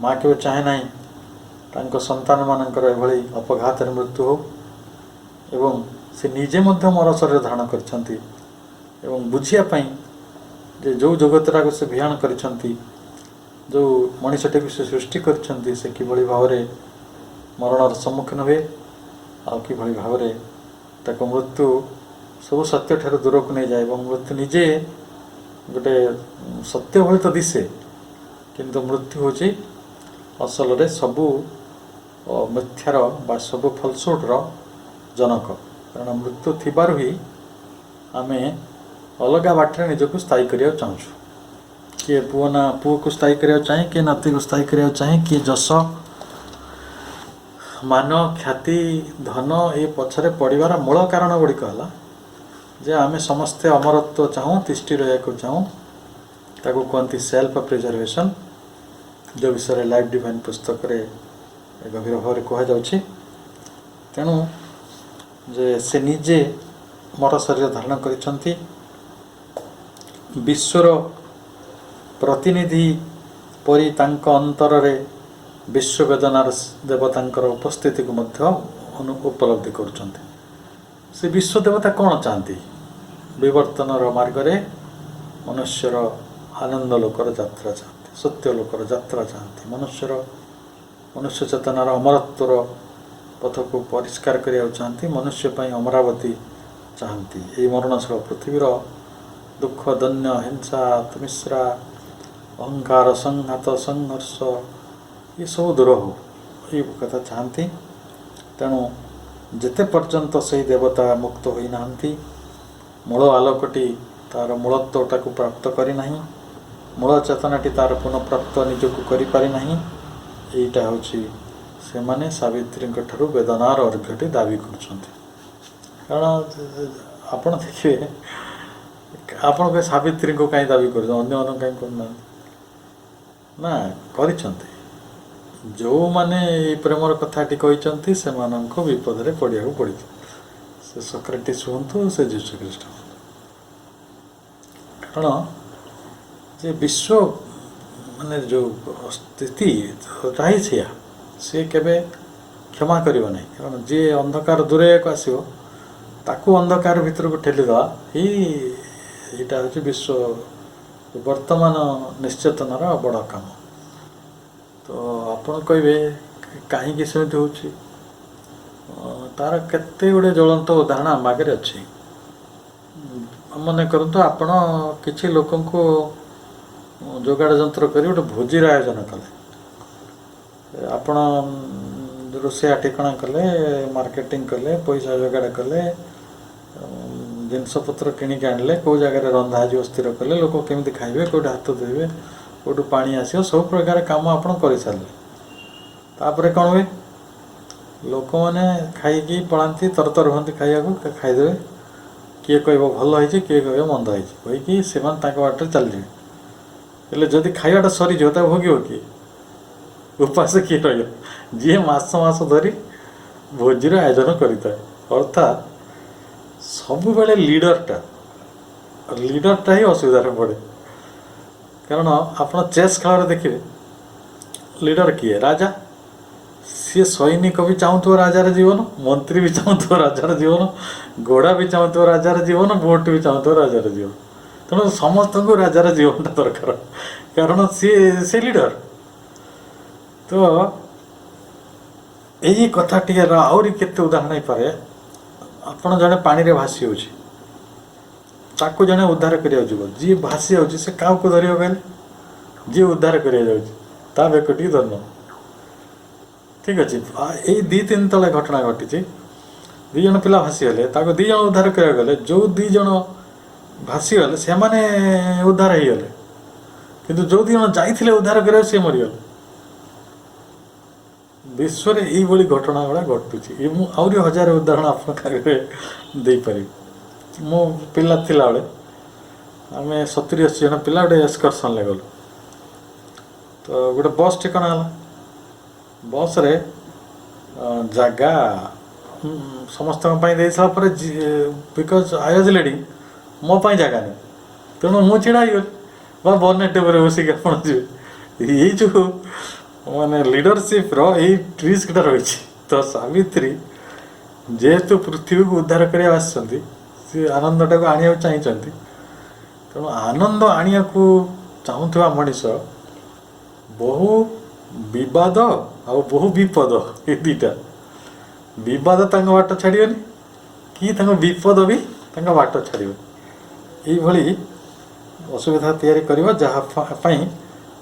ମା' କେବେ ଚାହେଁ ନାହିଁ ତାଙ୍କ ସନ୍ତାନମାନଙ୍କର ଏଭଳି ଅପଘାତରେ ମୃତ୍ୟୁ ହେଉ, ଏବଂ ସେ ନିଜେ ମଧ୍ୟ ମର ଶରୀର ଧାରଣ କରିଛନ୍ତି ଏବଂ ବୁଝିବା ପାଇଁ ଯେ ଯେଉଁ ଜଗତଟାକୁ ସେ ବିହାଣ କରିଛନ୍ତି, जो मनुष्यटाକୁ ସେ ସୃଷ୍ଟି କରିଛନ୍ତି ସେ କିଭଳି ଭାବରେ ମରଣର ସମ୍ମୁଖୀନ ହୁଏ ଆଉ କିଭଳି ଭାବରେ ତାକୁ ମୃତ୍ୟୁ ସବୁ ସତ୍ୟ ଠାରୁ ଦୂରକୁ ନେଇଯାଏ ଏବଂ ମୃତ୍ୟୁ ନିଜେ ଗୋଟେ ସତ୍ୟ ଭଳି ତ ଦିଶେ କିନ୍ତୁ ମୃତ୍ୟୁ ହେଉଛି ଅସଲରେ ସବୁ ମିଥ୍ୟାର ବା ସବୁ ଫଲସୁଟ୍ର ଜନକ। କାରଣ ମୃତ୍ୟୁ ଥିବାରୁ ହିଁ ଆମେ ଅଲଗା ବାଟରେ ନିଜକୁ ସ୍ଥାୟୀ କରିବାକୁ ଚାହୁଁଛୁ। କିଏ ପୁଅକୁ ସ୍ଥାୟୀ କରିବାକୁ ଚାହେଁ, କିଏ ନାତିକୁ ସ୍ଥାୟୀ କରିବାକୁ ଚାହେଁ, କିଏ ଯଶ ମାନ ଖ୍ୟାତି ଧନ ଏ ପଛରେ ପଡ଼ିବାର ମୂଳ କାରଣ ଗୁଡ଼ିକ ହେଲା ଯେ ଆମେ ସମସ୍ତେ ଅମରତ୍ୱ ଚାହୁଁ, ତିଷ୍ଠି ରହିବାକୁ ଚାହୁଁ। ତାକୁ କୁହନ୍ତି ସେଲ୍ଫ ପ୍ରିଜର୍ଭେସନ୍, ଯେଉଁ ବିଷୟରେ ଲାଇଫ୍ ଡିଭାଇନ୍ ପୁସ୍ତକରେ ଗଭୀର ଭାବରେ କୁହାଯାଉଛି। ତେଣୁ ଯେ ସେ ନିଜେ ମର ଶରୀର ଧାରଣ କରିଛନ୍ତି, ବିଶ୍ୱର ପ୍ରତିନିଧି ପରି ତାଙ୍କ ଅନ୍ତରରେ ବିଶ୍ୱବେଦନାର ଦେବତାଙ୍କର ଉପସ୍ଥିତିକୁ ମଧ୍ୟ ଉପଲବ୍ଧି କରୁଛନ୍ତି। ସେ ବିଶ୍ୱ ଦେବତା କ'ଣ ଚାହାନ୍ତି? ବିବର୍ତ୍ତନର ମାର୍ଗରେ ମନୁଷ୍ୟର ଆନନ୍ଦ ଲୋକର ଯାତ୍ରା ଚାହାନ୍ତି, ସତ୍ୟ ଲୋକର ଯାତ୍ରା ଚାହାନ୍ତି, ମନୁଷ୍ୟ ଚେତନାର ଅମରତ୍ୱର ପଥକୁ ପରିଷ୍କାର କରିବାକୁ ଚାହାନ୍ତି, ମନୁଷ୍ୟ ପାଇଁ ଅମରାବତୀ ଚାହାନ୍ତି। ଏହି ମରଣଶୀଳ ପୃଥିବୀର ଦୁଃଖ, ଦୈନ୍ୟ, ହିଂସା, ମିଶ୍ରା, ଅହଙ୍କାର, ସଂଘାତ, ସଂଘର୍ଷ ଏସବୁ ଦୂର ହଉ, ଏଇ କଥା ଚାହାନ୍ତି। ତେଣୁ ଯେତେ ପର୍ଯ୍ୟନ୍ତ ସେହି ଦେବତା ମୁକ୍ତ ହୋଇନାହାନ୍ତି, ମୂଳ ଆଲୋକଟି ତା'ର ମୂଳତ୍ୱଟାକୁ ପ୍ରାପ୍ତ କରିନାହିଁ, ମୂଳ ଚେତନାଟି ତା'ର ପୁନଃପ୍ରାପ୍ତ ନିଜକୁ କରିପାରିନାହିଁ, ଏଇଟା ହେଉଛି ସେମାନେ ସାବିତ୍ରୀଙ୍କ ଠାରୁ ବେଦନାର ଅର୍ଘ୍ୟଟି ଦାବି କରୁଛନ୍ତି। କାରଣ ଆପଣ ଦେଖିବେ, ଆପଣ ସାବିତ୍ରୀଙ୍କୁ କାହିଁ ଦାବି କରୁଛନ୍ତି, ଅନ୍ୟମାନଙ୍କୁ କାହିଁ କରୁନାହାନ୍ତି? ନା, କରିଛନ୍ତି। ଯେଉଁମାନେ ଏଇ ପ୍ରେମର କଥାଟି କହିଛନ୍ତି ସେମାନଙ୍କୁ ବିପଦରେ ପଡ଼ିବାକୁ ପଡ଼ିଛି। ସେ ସକ୍ରେଟିସ୍ ହୁଅନ୍ତୁ, ସେ ଯୀଶୁଖ୍ରୀଷ୍ଟ ହୁଅନ୍ତୁ। କାରଣ ଯେ ବିଶ୍ୱ ମାନେ ଯେଉଁ ସ୍ଥିତି ରହିଛି ସିଏ କେବେ କ୍ଷମା କରିବ ନାହିଁ। କାରଣ ଯିଏ ଅନ୍ଧକାର ଦୂରେଇବାକୁ ଆସିବ ତାକୁ ଅନ୍ଧକାର ଭିତରକୁ ଠେଲିଦେବା ଏଇଟା ହେଉଛି ବିଶ୍ୱ ବର୍ତ୍ତମାନ ନିଶ୍ଚେତନାର ବଡ଼ କାମ। ତ ଆପଣ କହିବେ କାହିଁକି ସେମିତି ହେଉଛି? ତା'ର କେତେ ଗୁଡ଼ିଏ ଜ୍ୱଳନ୍ତ ଉଦାହରଣ ଆମ ଆଗରେ ଅଛି। ମନେ କରନ୍ତୁ ଆପଣ କିଛି ଲୋକଙ୍କୁ ଯୋଗାଡ଼ ଯନ୍ତ୍ର କରି ଗୋଟେ ଭୋଜିର ଆୟୋଜନ କଲେ। ଆପଣ ରୋଷେଇଆ ଠିକଣା କଲେ, ମାର୍କେଟିଂ କଲେ, ପଇସା ଯୋଗାଡ଼ କଲେ, ଜିନିଷପତ୍ର କିଣିକି ଆଣିଲେ, କେଉଁ ଜାଗାରେ ରନ୍ଧା ଯିବ ସ୍ଥିର କଲେ, ଲୋକ କେମିତି ଖାଇବେ, କେଉଁଠି ହାତ ଧୋଇବେ, କେଉଁଠୁ ପାଣି ଆସିବ, ସବୁ ପ୍ରକାର କାମ ଆପଣ କରିସାରିଲେ। ତାପରେ କ'ଣ ହୁଏ? ଲୋକମାନେ ଖାଇକି ପଳାନ୍ତି, ତରତର ହୁଅନ୍ତି ଖାଇବାକୁ, ଖାଇଦେବେ। କିଏ କହିବ ଭଲ ହେଇଛି, କିଏ କହିବ ମନ୍ଦ ହେଇଛି କହିକି ସେମାନେ ତାଙ୍କ ବାଟରେ ଚାଲିଯିବେ। ହେଲେ ଯଦି ଖାଇବାଟା ସରିଯିବ ତାକୁ ଭୋଗିବ କିଏ? ଉପାସ କିଏ ରହିବ? ଯିଏ ମାସ ମାସ ଧରି ଭୋଜିର ଆୟୋଜନ କରିଥାଏ। ଅର୍ଥାତ୍ ସବୁବେଳେ ଲିଡରଟା ହିଁ ଅସୁବିଧାରେ ପଡ଼େ। କାରଣ ଆପଣ ଚେସ୍ ଖେଳରେ ଦେଖିବେ ଲିଡର କିଏ? ରାଜା। ସିଏ ସୈନିକ ବି ଚାହୁଁଥିବ ରାଜାର ଜୀବନ, ମନ୍ତ୍ରୀ ବି ଚାହୁଁଥିବ ରାଜାର ଜୀବନ, ଘୋଡ଼ା ବି ଚାହୁଁଥିବ ରାଜାର ଜୀବନ, ବୋଟ୍ ବି ଚାହୁଁଥିବ ରାଜାର ଜୀବନ। ତେଣୁ ସମସ୍ତଙ୍କୁ ରାଜାର ଜୀବନଟା ଦରକାର, କାରଣ ସେ ଲିଡର। ତ ଏହି କଥାଟିର ଆହୁରି କେତେ ଉଦାହରଣ ହେଇପାରେ। ଆପଣ ଜଣେ ପାଣିରେ ଭାସି ହେଉଛି, ତାକୁ ଜଣେ ଉଦ୍ଧାର କରିବାକୁ ଯିବ। ଯିଏ ଭାସି ଯାଉଛି ସେ କାହାକୁ ଧରିବ କହିଲେ? ଯିଏ ଉଦ୍ଧାର କରିବାକୁ ଯାଉଛି ତା ବେକଟିକି ଧରିନେବ। ଠିକ୍ ଅଛି। ଏଇ 2-3 ତଳେ ଘଟଣା ଘଟିଛି। 2 ଜଣ ପିଲା ଭାସିଗଲେ, ତାକୁ 2 ଜଣ ଉଦ୍ଧାର କରିବାକୁ ଗଲେ। ଯେଉଁ 2 ଜଣ ଭାସିଗଲେ ସେମାନେ ଉଦ୍ଧାର ହେଇଗଲେ, କିନ୍ତୁ ଯେଉଁ 2 ଜଣ ଯାଇଥିଲେ ଉଦ୍ଧାର କରିବାକୁ ସେ ମରିଗଲେ। ବିଶ୍ୱରେ ଏଇଭଳି ଘଟଣା ଗୁଡ଼ା ଘଟୁଛି। ମୁଁ ଆହୁରି 1000 ଉଦାହରଣ ଆପଣଙ୍କ ଆଗରେ ଦେଇପାରିବି। ମୁଁ ପିଲା ଥିଲାବେଳେ ଆମେ 70-80 ଜଣ ପିଲା ଗୋଟେ ଏକ୍ସକର୍ସନ୍ରେ ଗଲୁ। ତ ଗୋଟେ ବସ୍ ଠିକଣା ହେଲା। ବସ୍ରେ ଜାଗା ସମସ୍ତଙ୍କ ପାଇଁ ଦେଇସାରିଲା ପରେ ବିକଜ୍ ଆଇ ୱାଜ୍ ଲିଡ଼ିଂ, ମୋ ପାଇଁ ଜାଗା ନାହିଁ। ତେଣୁ ମୁଁ ଛିଡ଼ା ହେଇଗଲି ବା ବନେଟ୍ ଉପରେ ବସିକି ଆପଣ ଯିବେ। ଏଇ ଯେଉଁ ମାନେ ଲିଡରସିପ୍ର ଏଇ ଟ୍ରିକ୍ସଟା ରହିଛି। ତ ସାବିତ୍ରୀ ଯେହେତୁ ପୃଥିବୀକୁ ଉଦ୍ଧାର କରିବାକୁ ଆସିଛନ୍ତି, ସେ ଆନନ୍ଦଟାକୁ ଆଣିବାକୁ ଚାହିଁଛନ୍ତି। ତେଣୁ ଆନନ୍ଦ ଆଣିବାକୁ ଚାହୁଁଥିବା ମଣିଷ ବହୁ ବିବାଦ ଆଉ ବହୁ ବିପଦ ଏ ଦୁଇଟା। ବିବାଦ ତାଙ୍କ ବାଟ ଛାଡ଼ିବନି କି ତାଙ୍କ ବିପଦ ବି ତାଙ୍କ ବାଟ ଛାଡ଼ିବନି। ଏଇଭଳି ଅସୁବିଧା ତିଆରି କରିବ, ଯାହା ପାଇଁ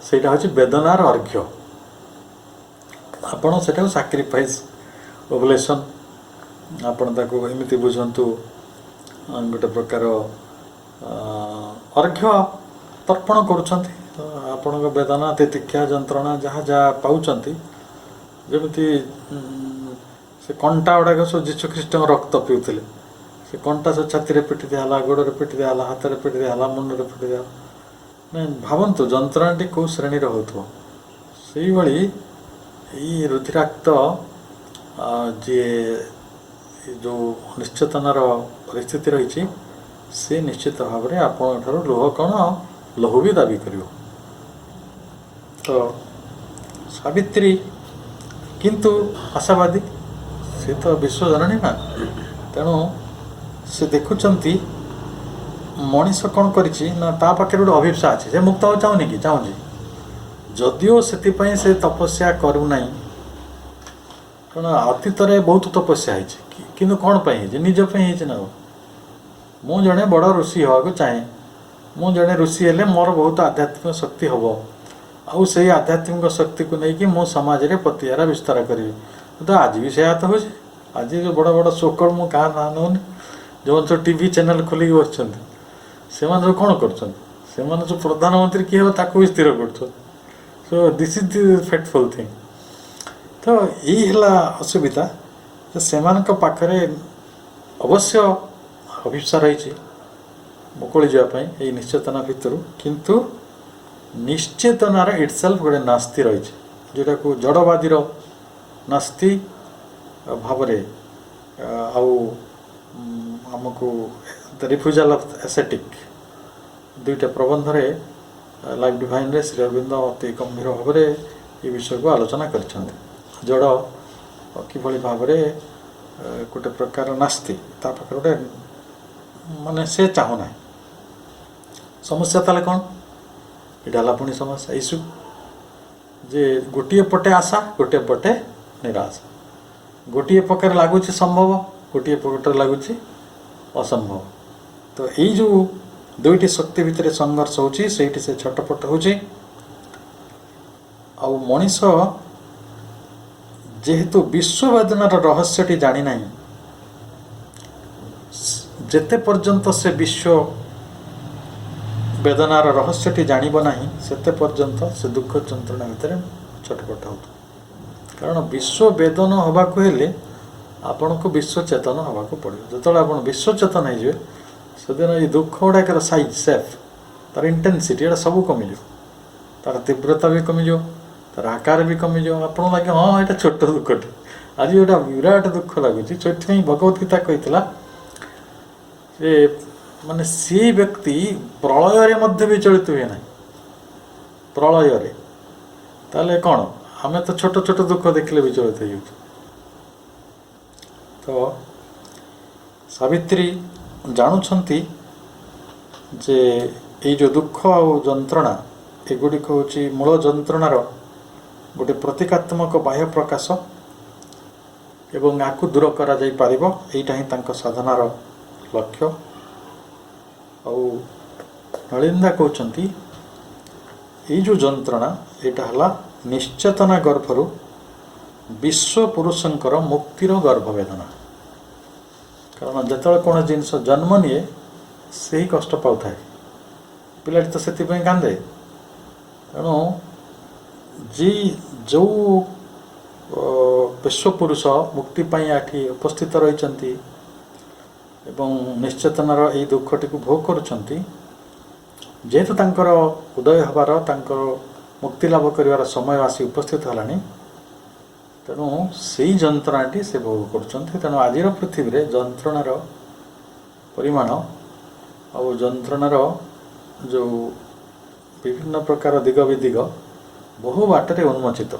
ସେଇଟା ହେଉଛି ବେଦନାର ଅର୍ଘ୍ୟ। ଆପଣ ସେଟାକୁ ସାକ୍ରିଫାଇସ୍ ଓବଲେସନ୍, ଆପଣ ତାକୁ ଏମିତି ବୁଝନ୍ତୁ ଗୋଟେ ପ୍ରକାର ଅର୍ଘ୍ୟ ତର୍ପଣ କରୁଛନ୍ତି। ଆପଣଙ୍କ ବେଦନା, ତିତିକ୍ଷା, ଯନ୍ତ୍ରଣା ଯାହା ଯାହା ପାଉଛନ୍ତି, ଯେମିତି ସେ କଣ୍ଟା ଗୁଡ଼ାକ ସବୁ ଯୀଶୁଖ୍ରୀଷ୍ଟଙ୍କ ରକ୍ତ ପିଉଥିଲେ। ସେ କଣ୍ଟା ସବୁ ଛାତିରେ ପିଟି ଦିଆହେଲା, ଗୋଡ଼ରେ ପିଟି ଦିଆହେଲା, ହାତରେ ପିଟି ଦିଆହେଲା, ମୁଣ୍ଡରେ ପିଟି ଦିଆହେଲା। ମାନେ ଭାବନ୍ତୁ ଯନ୍ତ୍ରଣାଟି କେଉଁ ଶ୍ରେଣୀର ହେଉଥିବ। ସେଇଭଳି ଏଇ ରୁଧିରାକ୍ତ ଯିଏ ଯେଉଁ ନିଶ୍ଚେତନାର ପରିସ୍ଥିତି ରହିଛି, ସେ ନିଶ୍ଚିତ ଭାବରେ ଆପଣଙ୍କ ଠାରୁ ଲୁହ କ'ଣ ଲହୁ ବି ଦାବି କରିବ। ତ ସାବିତ୍ରୀ କିନ୍ତୁ ଆଶାବାଦୀ, ସେ ତ ବିଶ୍ୱଜନନୀ ନା, ତେଣୁ ସେ ଦେଖୁଛନ୍ତି ମଣିଷ କ'ଣ କରିଛି ନା ତା ପାଖରେ ଗୋଟେ ଅଭିପ୍ସା ଅଛି। ସେ ମୁକ୍ତ ହେବାକୁ ଚାହୁଁନି କି? ଚାହୁଁଛି। ଯଦିଓ ସେଥିପାଇଁ ସେ ତପସ୍ୟା କରୁନାହିଁ, କାରଣ ଅତୀତରେ ବହୁତ ତପସ୍ୟା ହେଇଛି, କିନ୍ତୁ କ'ଣ ପାଇଁ ହେଇଛି? ନିଜ ପାଇଁ ହେଇଛି ନା। ମୁଁ ଜଣେ ବଡ଼ ଋଷି ହେବାକୁ ଚାହେଁ, ମୁଁ ଜଣେ ଋଷି ହେଲେ ମୋର ବହୁତ ଆଧ୍ୟାତ୍ମିକ ଶକ୍ତି ହେବ, ଆଉ ସେଇ ଆଧ୍ୟାତ୍ମିକ ଶକ୍ତିକୁ ନେଇକି ମୁଁ ସମାଜରେ ପ୍ରତିହାର ବିସ୍ତାର କରିବି। ତ ଆଜି ବି ସେୟା ତ ହେଉଛି। ଆଜି ଯେଉଁ ବଡ଼ ବଡ଼ ସୋକଳ, ମୁଁ କାହା ନାଁ ନେଉନି, ଯେଉଁମାନେ ସବୁ ଟିଭି ଚ୍ୟାନେଲ୍ ଖୋଲିକି ବସିଛନ୍ତି, ସେମାନେ ସବୁ କ'ଣ କରୁଛନ୍ତି? ସେମାନେ ସବୁ ପ୍ରଧାନମନ୍ତ୍ରୀ କିଏ ହେବ ତାକୁ ବି ସ୍ଥିର କରୁଛନ୍ତି। So this is the fateful thing. ତ ଏଇ ହେଲା ଅସୁବିଧା ଯେ ସେମାନଙ୍କ ପାଖରେ ଅବଶ୍ୟ ଅଭିପ୍ସା ରହିଛି ମୁକୁଳି ଯିବା ପାଇଁ ଏଇ ନିଶ୍ଚେତନା ଭିତରୁ, କିନ୍ତୁ ନିଶ୍ଚେତନାର ଇଟସେଲ୍ଫ ଗୋଟେ ନାସ୍ତି ରହିଛି, ଯେଉଁଟାକୁ ଜଡ଼ବାଦୀର ନାସ୍ତି ଭାବରେ ଆଉ ଆମକୁ ଦ ରିଫ୍ୟୁଜାଲ ଅଫ୍ ଏସେଟିକ୍ ଦୁଇଟା ପ୍ରବନ୍ଧରେ ଲାଇଫ୍ ଡିଭାଇନ୍ରେ ଶ୍ରୀ ଅରବିନ୍ଦ ଅତି ଗମ୍ଭୀର ଭାବରେ ଏ ବିଷୟକୁ ଆଲୋଚନା କରିଛନ୍ତି। ଜଡ଼ କିଭଳି ଭାବରେ ଗୋଟେ ପ୍ରକାର ନାସ୍ତି, ତା ପାଖରେ ଗୋଟେ ମାନେ ସେ ଚାହୁଁନାହିଁ। ସମସ୍ୟା ତାହେଲେ କ'ଣ? ଏଇଟା ହେଲା ପୁଣି ସମସ୍ୟା ଇସ୍ୟୁ ଯେ ଗୋଟିଏ ପଟେ ଆଶା, ଗୋଟିଏ ପଟେ ନିରାଶା। ଗୋଟିଏ ପ୍ରକାର ଲାଗୁଛି ସମ୍ଭବ, ଗୋଟିଏ ପ୍ରକାର ଲାଗୁଛି ଅସମ୍ଭବ। ତ ଏଇ ଯେଉଁ ଦୁଇଟି ଶକ୍ତି ଭିତରେ ସଂଘର୍ଷ ହେଉଛି, ସେଇଠି ସେ ଛଟପଟ ହେଉଛି। ଆଉ ମଣିଷ ଯେହେତୁ ବିଶ୍ୱବେଦନାର ରହସ୍ୟଟି ଜାଣିନାହିଁ, ଯେତେ ପର୍ଯ୍ୟନ୍ତ ସେ ବିଶ୍ୱ ବେଦନାର ରହସ୍ୟଟି ଜାଣିବ ନାହିଁ, ସେତେ ପର୍ଯ୍ୟନ୍ତ ସେ ଦୁଃଖ ଯନ୍ତ୍ରଣା ଭିତରେ ଛଟପଟ ହେଉଥିବ। କାରଣ ବିଶ୍ୱ ବେଦନ ହେବାକୁ ହେଲେ ଆପଣଙ୍କୁ ବିଶ୍ୱଚେତନ ହେବାକୁ ପଡ଼ିବ। ଯେତେବେଳେ ଆପଣ ବିଶ୍ୱଚେତନ ହେଇଯିବେ, ସେଦିନ ଏଇ ଦୁଃଖ ଗୁଡ଼ାକର ସାଇଜ୍, ସେଫ୍, ତାର ଇଣ୍ଟେନ୍ସିଟି, ଏଇଟା ସବୁ କମିଯିବ। ତାର ତୀବ୍ରତା ବି କମିଯିବ, ତାର ଆକାର ବି କମିଯିବ। ଆପଣ ଲାଗେ ହଁ ଏଇଟା ଛୋଟ ଦୁଃଖଟେ, ଆଜି ଏଇଟା ବିରାଟ ଦୁଃଖ ଲାଗୁଛି। ସେଥିପାଇଁ ଭଗବତ ଗୀତା କହିଥିଲା ଯେ ମାନେ ସେଇ ବ୍ୟକ୍ତି ପ୍ରଳୟରେ ମଧ୍ୟ ବିଚଳିତ ହୁଏ ନାହିଁ। ପ୍ରଳୟରେ ତାହେଲେ କ'ଣ? ଆମେ ତ ଛୋଟ ଛୋଟ ଦୁଃଖ ଦେଖିଲେ ବିଚଳିତ ହେଇଯାଉଛୁ। ତ ସାବିତ୍ରୀ ଜାଣୁଛନ୍ତି ଯେ ଏଇ ଯେଉଁ ଦୁଃଖ ଆଉ ଯନ୍ତ୍ରଣା, ଏଗୁଡ଼ିକ ହେଉଛି ମୂଳ ଯନ୍ତ୍ରଣାର ଗୋଟେ ପ୍ରତୀକାତ୍ମକ ବାହ୍ୟ ପ୍ରକାଶ, ଏବଂ ଆକୁ ଦୂର କରାଯାଇପାରିବ। ଏଇଟା ହିଁ ତାଙ୍କ ସାଧନାର ଲକ୍ଷ୍ୟ। ଆଉ ନଳିନ୍ଦା କହୁଛନ୍ତି ଏଇ ଯେଉଁ ଯନ୍ତ୍ରଣା, ଏଇଟା ହେଲା ନିଶ୍ଚେତନା ଗର୍ଭରୁ ବିଶ୍ୱ ପୁରୁଷଙ୍କର ମୁକ୍ତିର ଗର୍ଭବେଦନା। କାରଣ ଯେତେବେଳେ କୌଣସି ଜିନିଷ ଜନ୍ମ ନିଏ, ସେହି କଷ୍ଟ ପାଉଥାଏ। ପିଲାଟି ତ ସେଥିପାଇଁ କାନ୍ଦେ। ତେଣୁ ଯେଉଁ ବିଶ୍ୱପୁରୁଷ ମୁକ୍ତି ପାଇଁ ଏଠି ଉପସ୍ଥିତ ରହିଛନ୍ତି ଏବଂ ନିଶ୍ଚେତନାର ଏଇ ଦୁଃଖଟିକୁ ଭୋଗ କରୁଛନ୍ତି, ଯେହେତୁ ତାଙ୍କର ଉଦୟ ହେବାର, ତାଙ୍କର ମୁକ୍ତି ଲାଭ କରିବାର ସମୟ ଆସି ଉପସ୍ଥିତ ହେଲାଣି, ତେଣୁ ସେଇ ଯନ୍ତ୍ରଣାଟି ସେ ଭୋଗ କରୁଛନ୍ତି। ତେଣୁ ଆଜିର ପୃଥିବୀରେ ଯନ୍ତ୍ରଣାର ପରିମାଣ ଆଉ ଯନ୍ତ୍ରଣାର ଯେଉଁ ବିଭିନ୍ନ ପ୍ରକାର ଦିଗ ବିଦିଗ ବହୁ ବାଟରେ ଉନ୍ମୋଚିତ,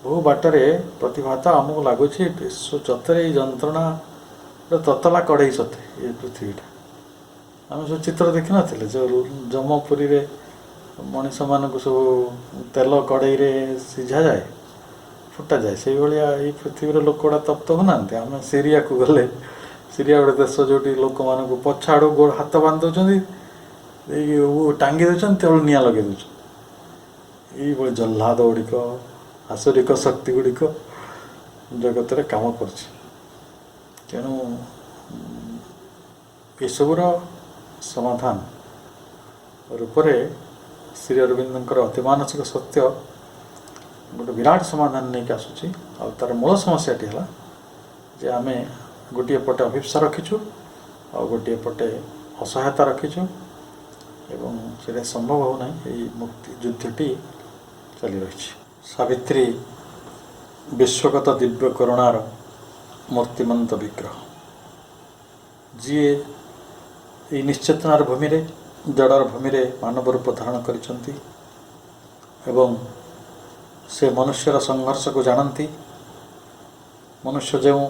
ବହୁ ବାଟରେ ପ୍ରତିଭାତ। ଆମକୁ ଲାଗୁଛି ସତରେ ଏଇ ଯନ୍ତ୍ରଣାର ତତଲା କଢ଼େଇ ସତେ ଏ ପୃଥିବୀଟା। ଆମେ ସବୁ ଚିତ୍ର ଦେଖିନଥିଲେ, ଯେଉଁ ଯମପୁରୀରେ ମଣିଷମାନଙ୍କୁ ସବୁ ତେଲ କଡ଼େଇରେ ସିଝାଯାଏ, ଫୁଟାଯାଏ, ସେଇଭଳିଆ ଏଇ ପୃଥିବୀର ଲୋକଗୁଡ଼ା ତପ୍ତ ହେଉନାହାନ୍ତି। ଆମେ ସିରିଆକୁ ଗଲେ, ସିରିଆ ଗୋଟେ ଦେଶ ଯେଉଁଠି ଲୋକମାନଙ୍କୁ ପଛ ଆଡ଼କୁ ଗୋଡ଼ ହାତ ବାନ୍ଧି ଦେଉଛନ୍ତି, ଦେଇକି ଟାଙ୍ଗି ଦେଉଛନ୍ତି, ତେଣୁ ନିଆଁ ଲଗାଇ ଦେଉଛନ୍ତି। ଏଇଭଳି ଜହ୍ଲାଦ ଗୁଡ଼ିକ, ଆସୁରିକ ଶକ୍ତି ଗୁଡ଼ିକ ଜଗତରେ କାମ କରୁଛି। ତେଣୁ ଏସବୁର ସମାଧାନ ରୂପରେ ଶ୍ରୀ ଅରବିନ୍ଦଙ୍କର ଅତିମାନସିକ ସତ୍ୟ ଗୋଟେ ବିରାଟ ସମାଧାନ ନେଇକି ଆସୁଛି। ଆଉ ତା'ର ମୂଳ ସମସ୍ୟାଟି ହେଲା ଯେ ଆମେ ଗୋଟିଏ ପଟେ ଅଭିପ୍ସା ରଖିଛୁ, ଆଉ ଗୋଟିଏ ପଟେ ଅସହାୟତା ରଖିଛୁ, ଏବଂ ସେଇଟା ସମ୍ଭବ ହେଉନାହିଁ। ଏଇ ମୁକ୍ତି ଯୁଦ୍ଧଟି ଚାଲି ରହିଛି। ସାବିତ୍ରୀ ବିଶ୍ୱଗତ ଦିବ୍ୟ କରୁଣାର ମୂର୍ତ୍ତିମନ୍ତ ବିଗ୍ରହ, ଯିଏ ଏଇ ନିଶ୍ଚେତନାର ଭୂମିରେ, ଜଡ଼ର ଭୂମିରେ ମାନବ ରୂପ ଧାରଣ କରିଛନ୍ତି ଏବଂ ସେ ମନୁଷ୍ୟର ସଂଘର୍ଷକୁ ଜାଣନ୍ତି। ମନୁଷ୍ୟ ଯେଉଁ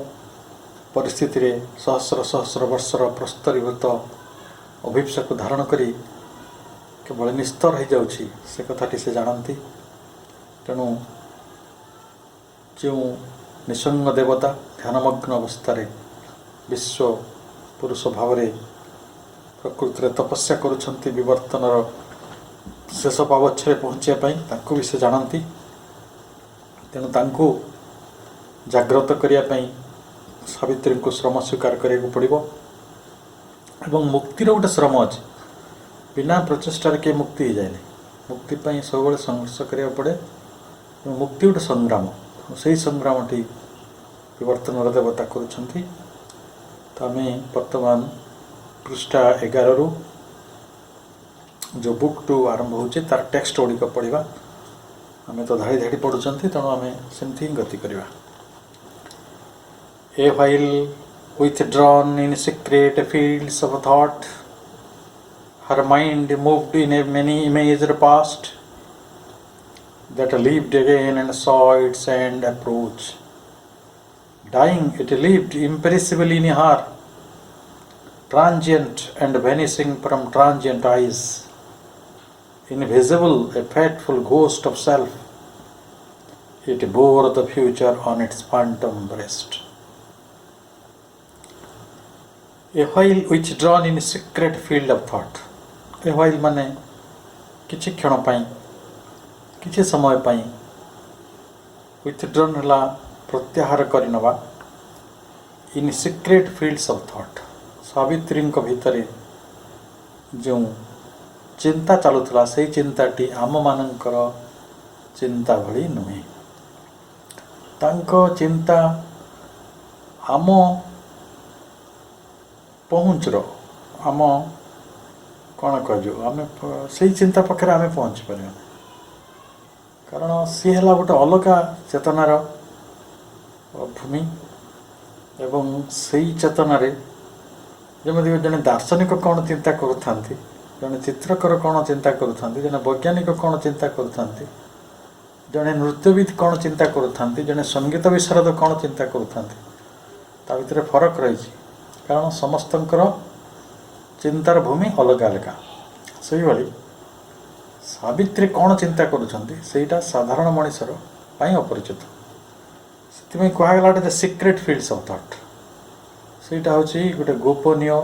ପରିସ୍ଥିତିରେ ସହସ୍ର ସହସ୍ର ବର୍ଷର ପ୍ରସ୍ତରୀଭୂତ ଅଭିପ୍ସାକୁ ଧାରଣ କରି କେବଳ ନିସ୍ତର ହୋଇଯାଉଛି, ସେ କଥାଟି ସେ ଜାଣନ୍ତି। ତେଣୁ ଯେଉଁ ନିସଙ୍ଗ ଦେବତା ଧ୍ୟାନମଗ୍ନ ଅବସ୍ଥାରେ ବିଶ୍ୱ ପୁରୁଷ ଭାବରେ ପ୍ରକୃତିରେ ତପସ୍ୟା କରୁଛନ୍ତି ବିବର୍ତ୍ତନର ଶେଷ ପାବଚ୍ଛରେ ପହଞ୍ଚିବା ପାଇଁ, ତାଙ୍କୁ ବି ସେ ଜାଣନ୍ତି। ତେଣୁ ତାଙ୍କୁ ଜାଗ୍ରତ କରିବା ପାଇଁ ସାବିତ୍ରୀଙ୍କୁ ଶ୍ରମ ସ୍ୱୀକାର କରିବାକୁ ପଡ଼ିବ। ଏବଂ ମୁକ୍ତିର ଗୋଟେ ଶ୍ରମ ଅଛି, ବିନା ପ୍ରଚେଷ୍ଟାରେ କିଏ ମୁକ୍ତି ହେଇଯାଏନି। ମୁକ୍ତି ପାଇଁ ସବୁବେଳେ ସଂଘର୍ଷ କରିବାକୁ ପଡ଼େ। ମୁକ୍ତି ଗୋଟେ ସଂଗ୍ରାମ, ସେହି ସଂଗ୍ରାମଟି ବିବର୍ତ୍ତନର ଦେବତା କରୁଛନ୍ତି। ତ ଆମେ ବର୍ତ୍ତମାନ ପୃଷ୍ଠା 11ରୁ ଯେଉଁ ବୁକ୍ଟୁ ଆରମ୍ଭ ହେଉଛି ତାର ଟେକ୍ସଟ ଗୁଡ଼ିକ ପଢ଼ିବା। ଆମେ ତ ଧାଡ଼ି ଧାଡ଼ି ପଢ଼ୁଛନ୍ତି, ତେଣୁ ଆମେ ସେମିତି ହିଁ ଗତି କରିବା। A while withdrawn in secret fields of thought, her mind moved in a many imaged past that lived again and saw its end approach. Dying, it lived imperishable in her, transient and vanishing from transient eyes, invisible, a fateful ghost of self. It bore the future on its phantom breast. A while withdrawn in secret field of thought. A while ମାନେ କିଛି କ୍ଷଣ ପାଇଁ, କିଛି ସମୟ ପାଇଁ, withdrawn ହେଲା ପ୍ରତ୍ୟାହାର କରିନେବା, in secret fields of thought. ସାବିତ୍ରୀଙ୍କ ଭିତରେ ଯେଉଁ ଚିନ୍ତା ଚାଲୁଥିଲା, ସେଇ ଚିନ୍ତାଟି ଆମମାନଙ୍କର ଚିନ୍ତା ଭଳି ନୁହେଁ। ତାଙ୍କ ଚିନ୍ତା ଆମ ପହୁଞ୍ଚର, ଆମ କ'ଣ କୁହାଯିବ, ଆମେ ସେଇ ଚିନ୍ତା ପାଖରେ ଆମେ ପହଞ୍ଚି ପାରିବାନି। କାରଣ ସିଏ ହେଲା ଗୋଟେ ଅଲଗା ଚେତନାର ଭୂମି। ଏବଂ ସେଇ ଚେତନାରେ ଯେମିତି ଜଣେ ଦାର୍ଶନିକ କ'ଣ ଚିନ୍ତା କରୁଥାନ୍ତି, ଜଣେ ଚିତ୍ରକର କ'ଣ ଚିନ୍ତା କରୁଥାନ୍ତି, ଜଣେ ବୈଜ୍ଞାନିକ କ'ଣ ଚିନ୍ତା କରୁଥାନ୍ତି, ଜଣେ ନୃତ୍ୟବିତ କ'ଣ ଚିନ୍ତା କରୁଥାନ୍ତି, ଜଣେ ସଙ୍ଗୀତ ବିଶାରଦ କ'ଣ ଚିନ୍ତା କରୁଥାନ୍ତି, ତା ଭିତରେ ଫରକ ରହିଛି। କାରଣ ସମସ୍ତଙ୍କର ଚିନ୍ତାର ଭୂମି ଅଲଗା ଅଲଗା। ସେହିଭଳି ସାବିତ୍ରୀ କ'ଣ ଚିନ୍ତା କରୁଛନ୍ତି ସେଇଟା ସାଧାରଣ ମଣିଷର ପାଇଁ ଅପରିଚିତ। ସେଥିପାଇଁ କୁହାଗଲା ଗୋଟେ ସିକ୍ରେଟ୍ ଫିଲ୍ଡସ୍ ଅଫ୍ ଥଟ୍। ସେଇଟା ହେଉଛି ଗୋଟେ ଗୋପନୀୟ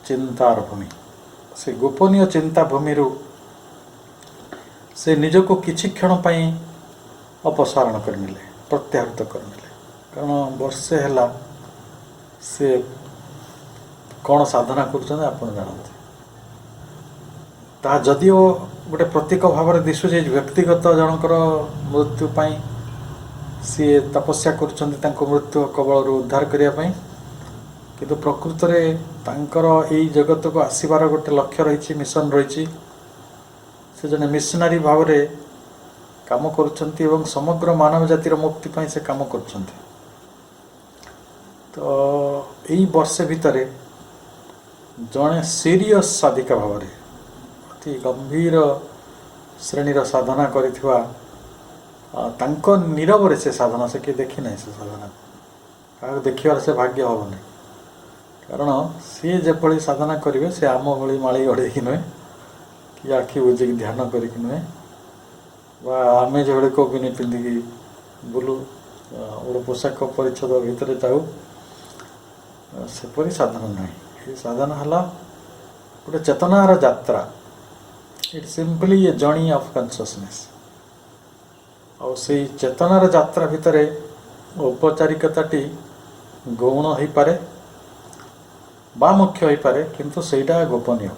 ଚିନ୍ତାର ଭୂମି। ସେ ଗୋପନୀୟ ଚିନ୍ତା ଭୂମିରୁ ସେ ନିଜକୁ କିଛି କ୍ଷଣ ପାଇଁ ଅପସାରଣ କରିନେଲେ, ପ୍ରତ୍ୟାହୃତ କରିନେଲେ। କାରଣ ବର୍ଷେ ହେଲା ସେ କ'ଣ ସାଧନା କରୁଛନ୍ତି ଆପଣ ଜାଣନ୍ତି। ତାହା ଯଦିଓ ଗୋଟେ ପ୍ରତୀକ ଭାବରେ ଦିଶୁଛି ବ୍ୟକ୍ତିଗତ ଜଣଙ୍କର ମୃତ୍ୟୁ ପାଇଁ ସିଏ ତପସ୍ୟା କରୁଛନ୍ତି ତାଙ୍କ ମୃତ୍ୟୁ କବଳରୁ ଉଦ୍ଧାର କରିବା ପାଇଁ, କିନ୍ତୁ ପ୍ରକୃତରେ ତାଙ୍କର ଏଇ ଜଗତକୁ ଆସିବାର ଗୋଟେ ଲକ୍ଷ୍ୟ ରହିଛି, ମିଶନ ରହିଛି। ସେ ଜଣେ ମିଶନାରୀ ଭାବରେ କାମ କରୁଛନ୍ତି ଏବଂ ସମଗ୍ର ମାନବ ଜାତିର ମୁକ୍ତି ପାଇଁ ସେ କାମ କରୁଛନ୍ତି। ତ ଏଇ ବର୍ଷେ ଭିତରେ ଜଣେ ସିରିୟସ୍ ସାଧିକା ଭାବରେ ଅତି ଗମ୍ଭୀର ଶ୍ରେଣୀର ସାଧନା କରିଥିବା, ତାଙ୍କ ନୀରବରେ ସେ ସାଧନା, ସେ କିଏ ଦେଖିନାହିଁ ସେ ସାଧନା, କାହାକୁ ଦେଖିବାର ସେ ଭାଗ୍ୟ ହେବ ନାହିଁ। କାରଣ ସିଏ ଯେଭଳି ସାଧନା କରିବେ ସେ ଆମ ଭଳି ମାଳି ଗଢ଼େଇକି ନୁହେଁ, कि आखि बुझिकी ध्यान करिक नुहे बा आमे जो कोबिनी पिंधिकी बुलू गोटे पोशाक परिच्छद भितर जाऊ सेपरी साधन ना ये साधन है गोटे चेतनार यात्रा it simply a journey of consciousness और से चेतनार यात्रा भितर औपचारिकताटी गौण हो पारे बा मुख्य हो पारे किंतु सेटा गोपनीय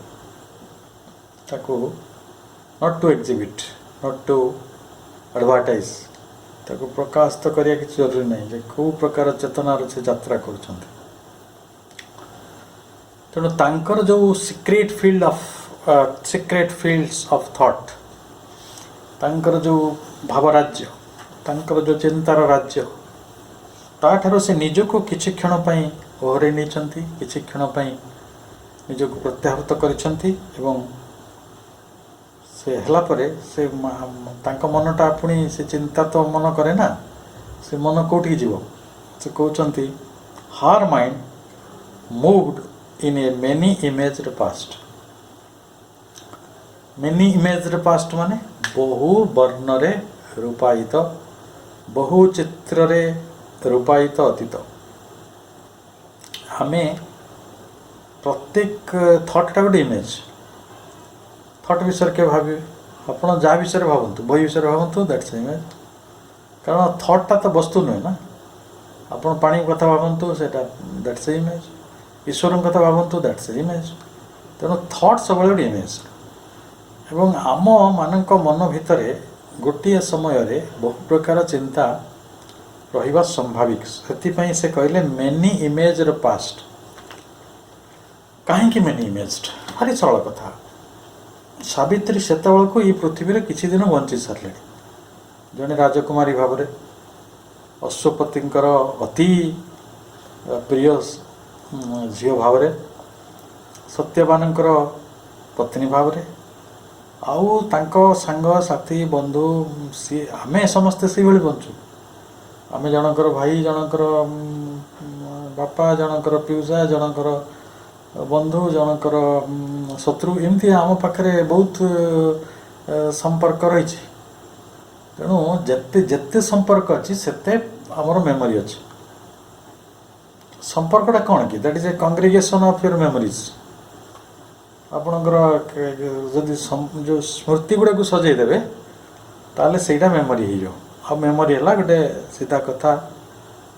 ताको not to exhibit not to advertise ताको प्रकाश तो करिया किसी जरूरी नहीं जे को प्रकार चेतनार से यात्रा करुछंती तेणु तांकर जो सिक्रेट फील्ड्स ऑफ थॉट तांकर जो भावराज्य तांकर जो चिंतार राज्य ताठारो से निजको किछि क्षण पई ओहरे नेछंती किछि क्षण पई निजको प्रत्याहृत करिसंती एवं से हला परे से तांका मनटा पुणी से चिंता तो मन करे ना से मन कोठी जीव से कहउचंती हार mind moved in a many imaged past many imaged past माने बहु वर्ण रे रूपायित बहु चित्र रे रूपायित अतीत हमें प्रत्येक थॉट टा गोटे इमेज थॉट विषय के भावी आपण जहाँ विषय भावतु बही विषय भावतु दैट्स इमेज कारण थॉट टा तो वस्तु नुहे ना आपण पानी कथा भावतु सेटा दैट्स इमेज ईश्वर कथा भावतु दैट्स इमेज तेणु थॉट सब गोटे इमेज एवं आम मानक मन भितर गोटे समय रे बहु प्रकार चिंता रहिबा स्वाभाविक से से कहले मेनी इमेज पास्ट कहीं मेनी इमेज्ड भारी सरल कथा सावित्री सेतबेल को ये पृथ्वी किसी दिन बंची सारे जड़े राजकुमारी भाव अश्वपतिंकर अति प्रिय झील भाव सत्यवानकर पत्नी भाव आउ तांको सांग साथी बंधु सी आमे समस्ते से भाई बंचु आमे जनकर भाई जनकर बापा जनकर पिउसा जनकर बंधु जनकर शत्रु एमती आम पाखे बहुत संपर्क रही तेणु जेते जेते संपर्क अच्छी सेते आमर मेमोरी अच्छी संपर्कटा कौन कि that is a congregation of your memories आपणकर जदि जो स्मृति गुड़ा को सजईदेवे ताले सेटा मेमोरी हो आ मेमोरी है गोटे सीधा कथा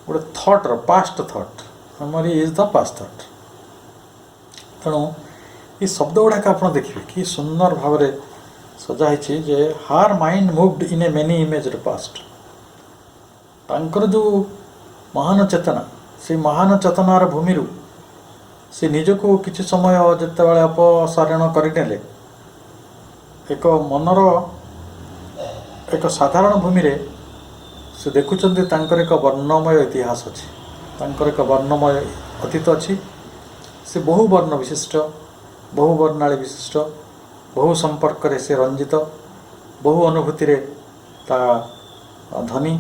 गोटे thought past thought memory is the past thought तेणु ये शब्द गुड़ाक आप देखिए कि सुंदर भाव में सजाई जे हार mind moved in A many image past तांकर जो महान चेतना से महान चेतनार भूमि से निजको किसी समय जितेबाला अपसारण करने एक मनर एक साधारण भूमि रे से देखुंत एक वर्णमय इतिहास अच्छी एक वर्णमय अतीत अच्छी से बहु वर्ण विशिष्ट बहु वर्णाली विशिष्ट बहु संपर्क से रंजित बहु अनुभूति रे ता धनी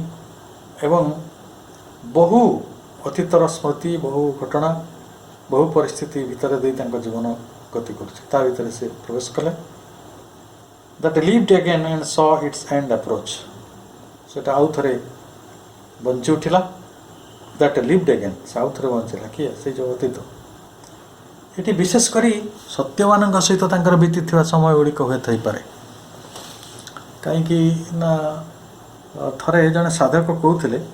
एवं बहु अतीतर स्मृति बहु घटना बहु परिस्थिति भितर दे जीवन गति कर भितर से प्रवेश कले that lived again and saw it's and approach सेटा आउ थे बंची उठिला दैट लिव्ड अगेन से आउ थे बंचला किए से जो अतीत ये विशेषकर सत्यवान सहित बीती समय गुड़िक हुए थी पारे कहीं ना थरे जड़े साधक कहते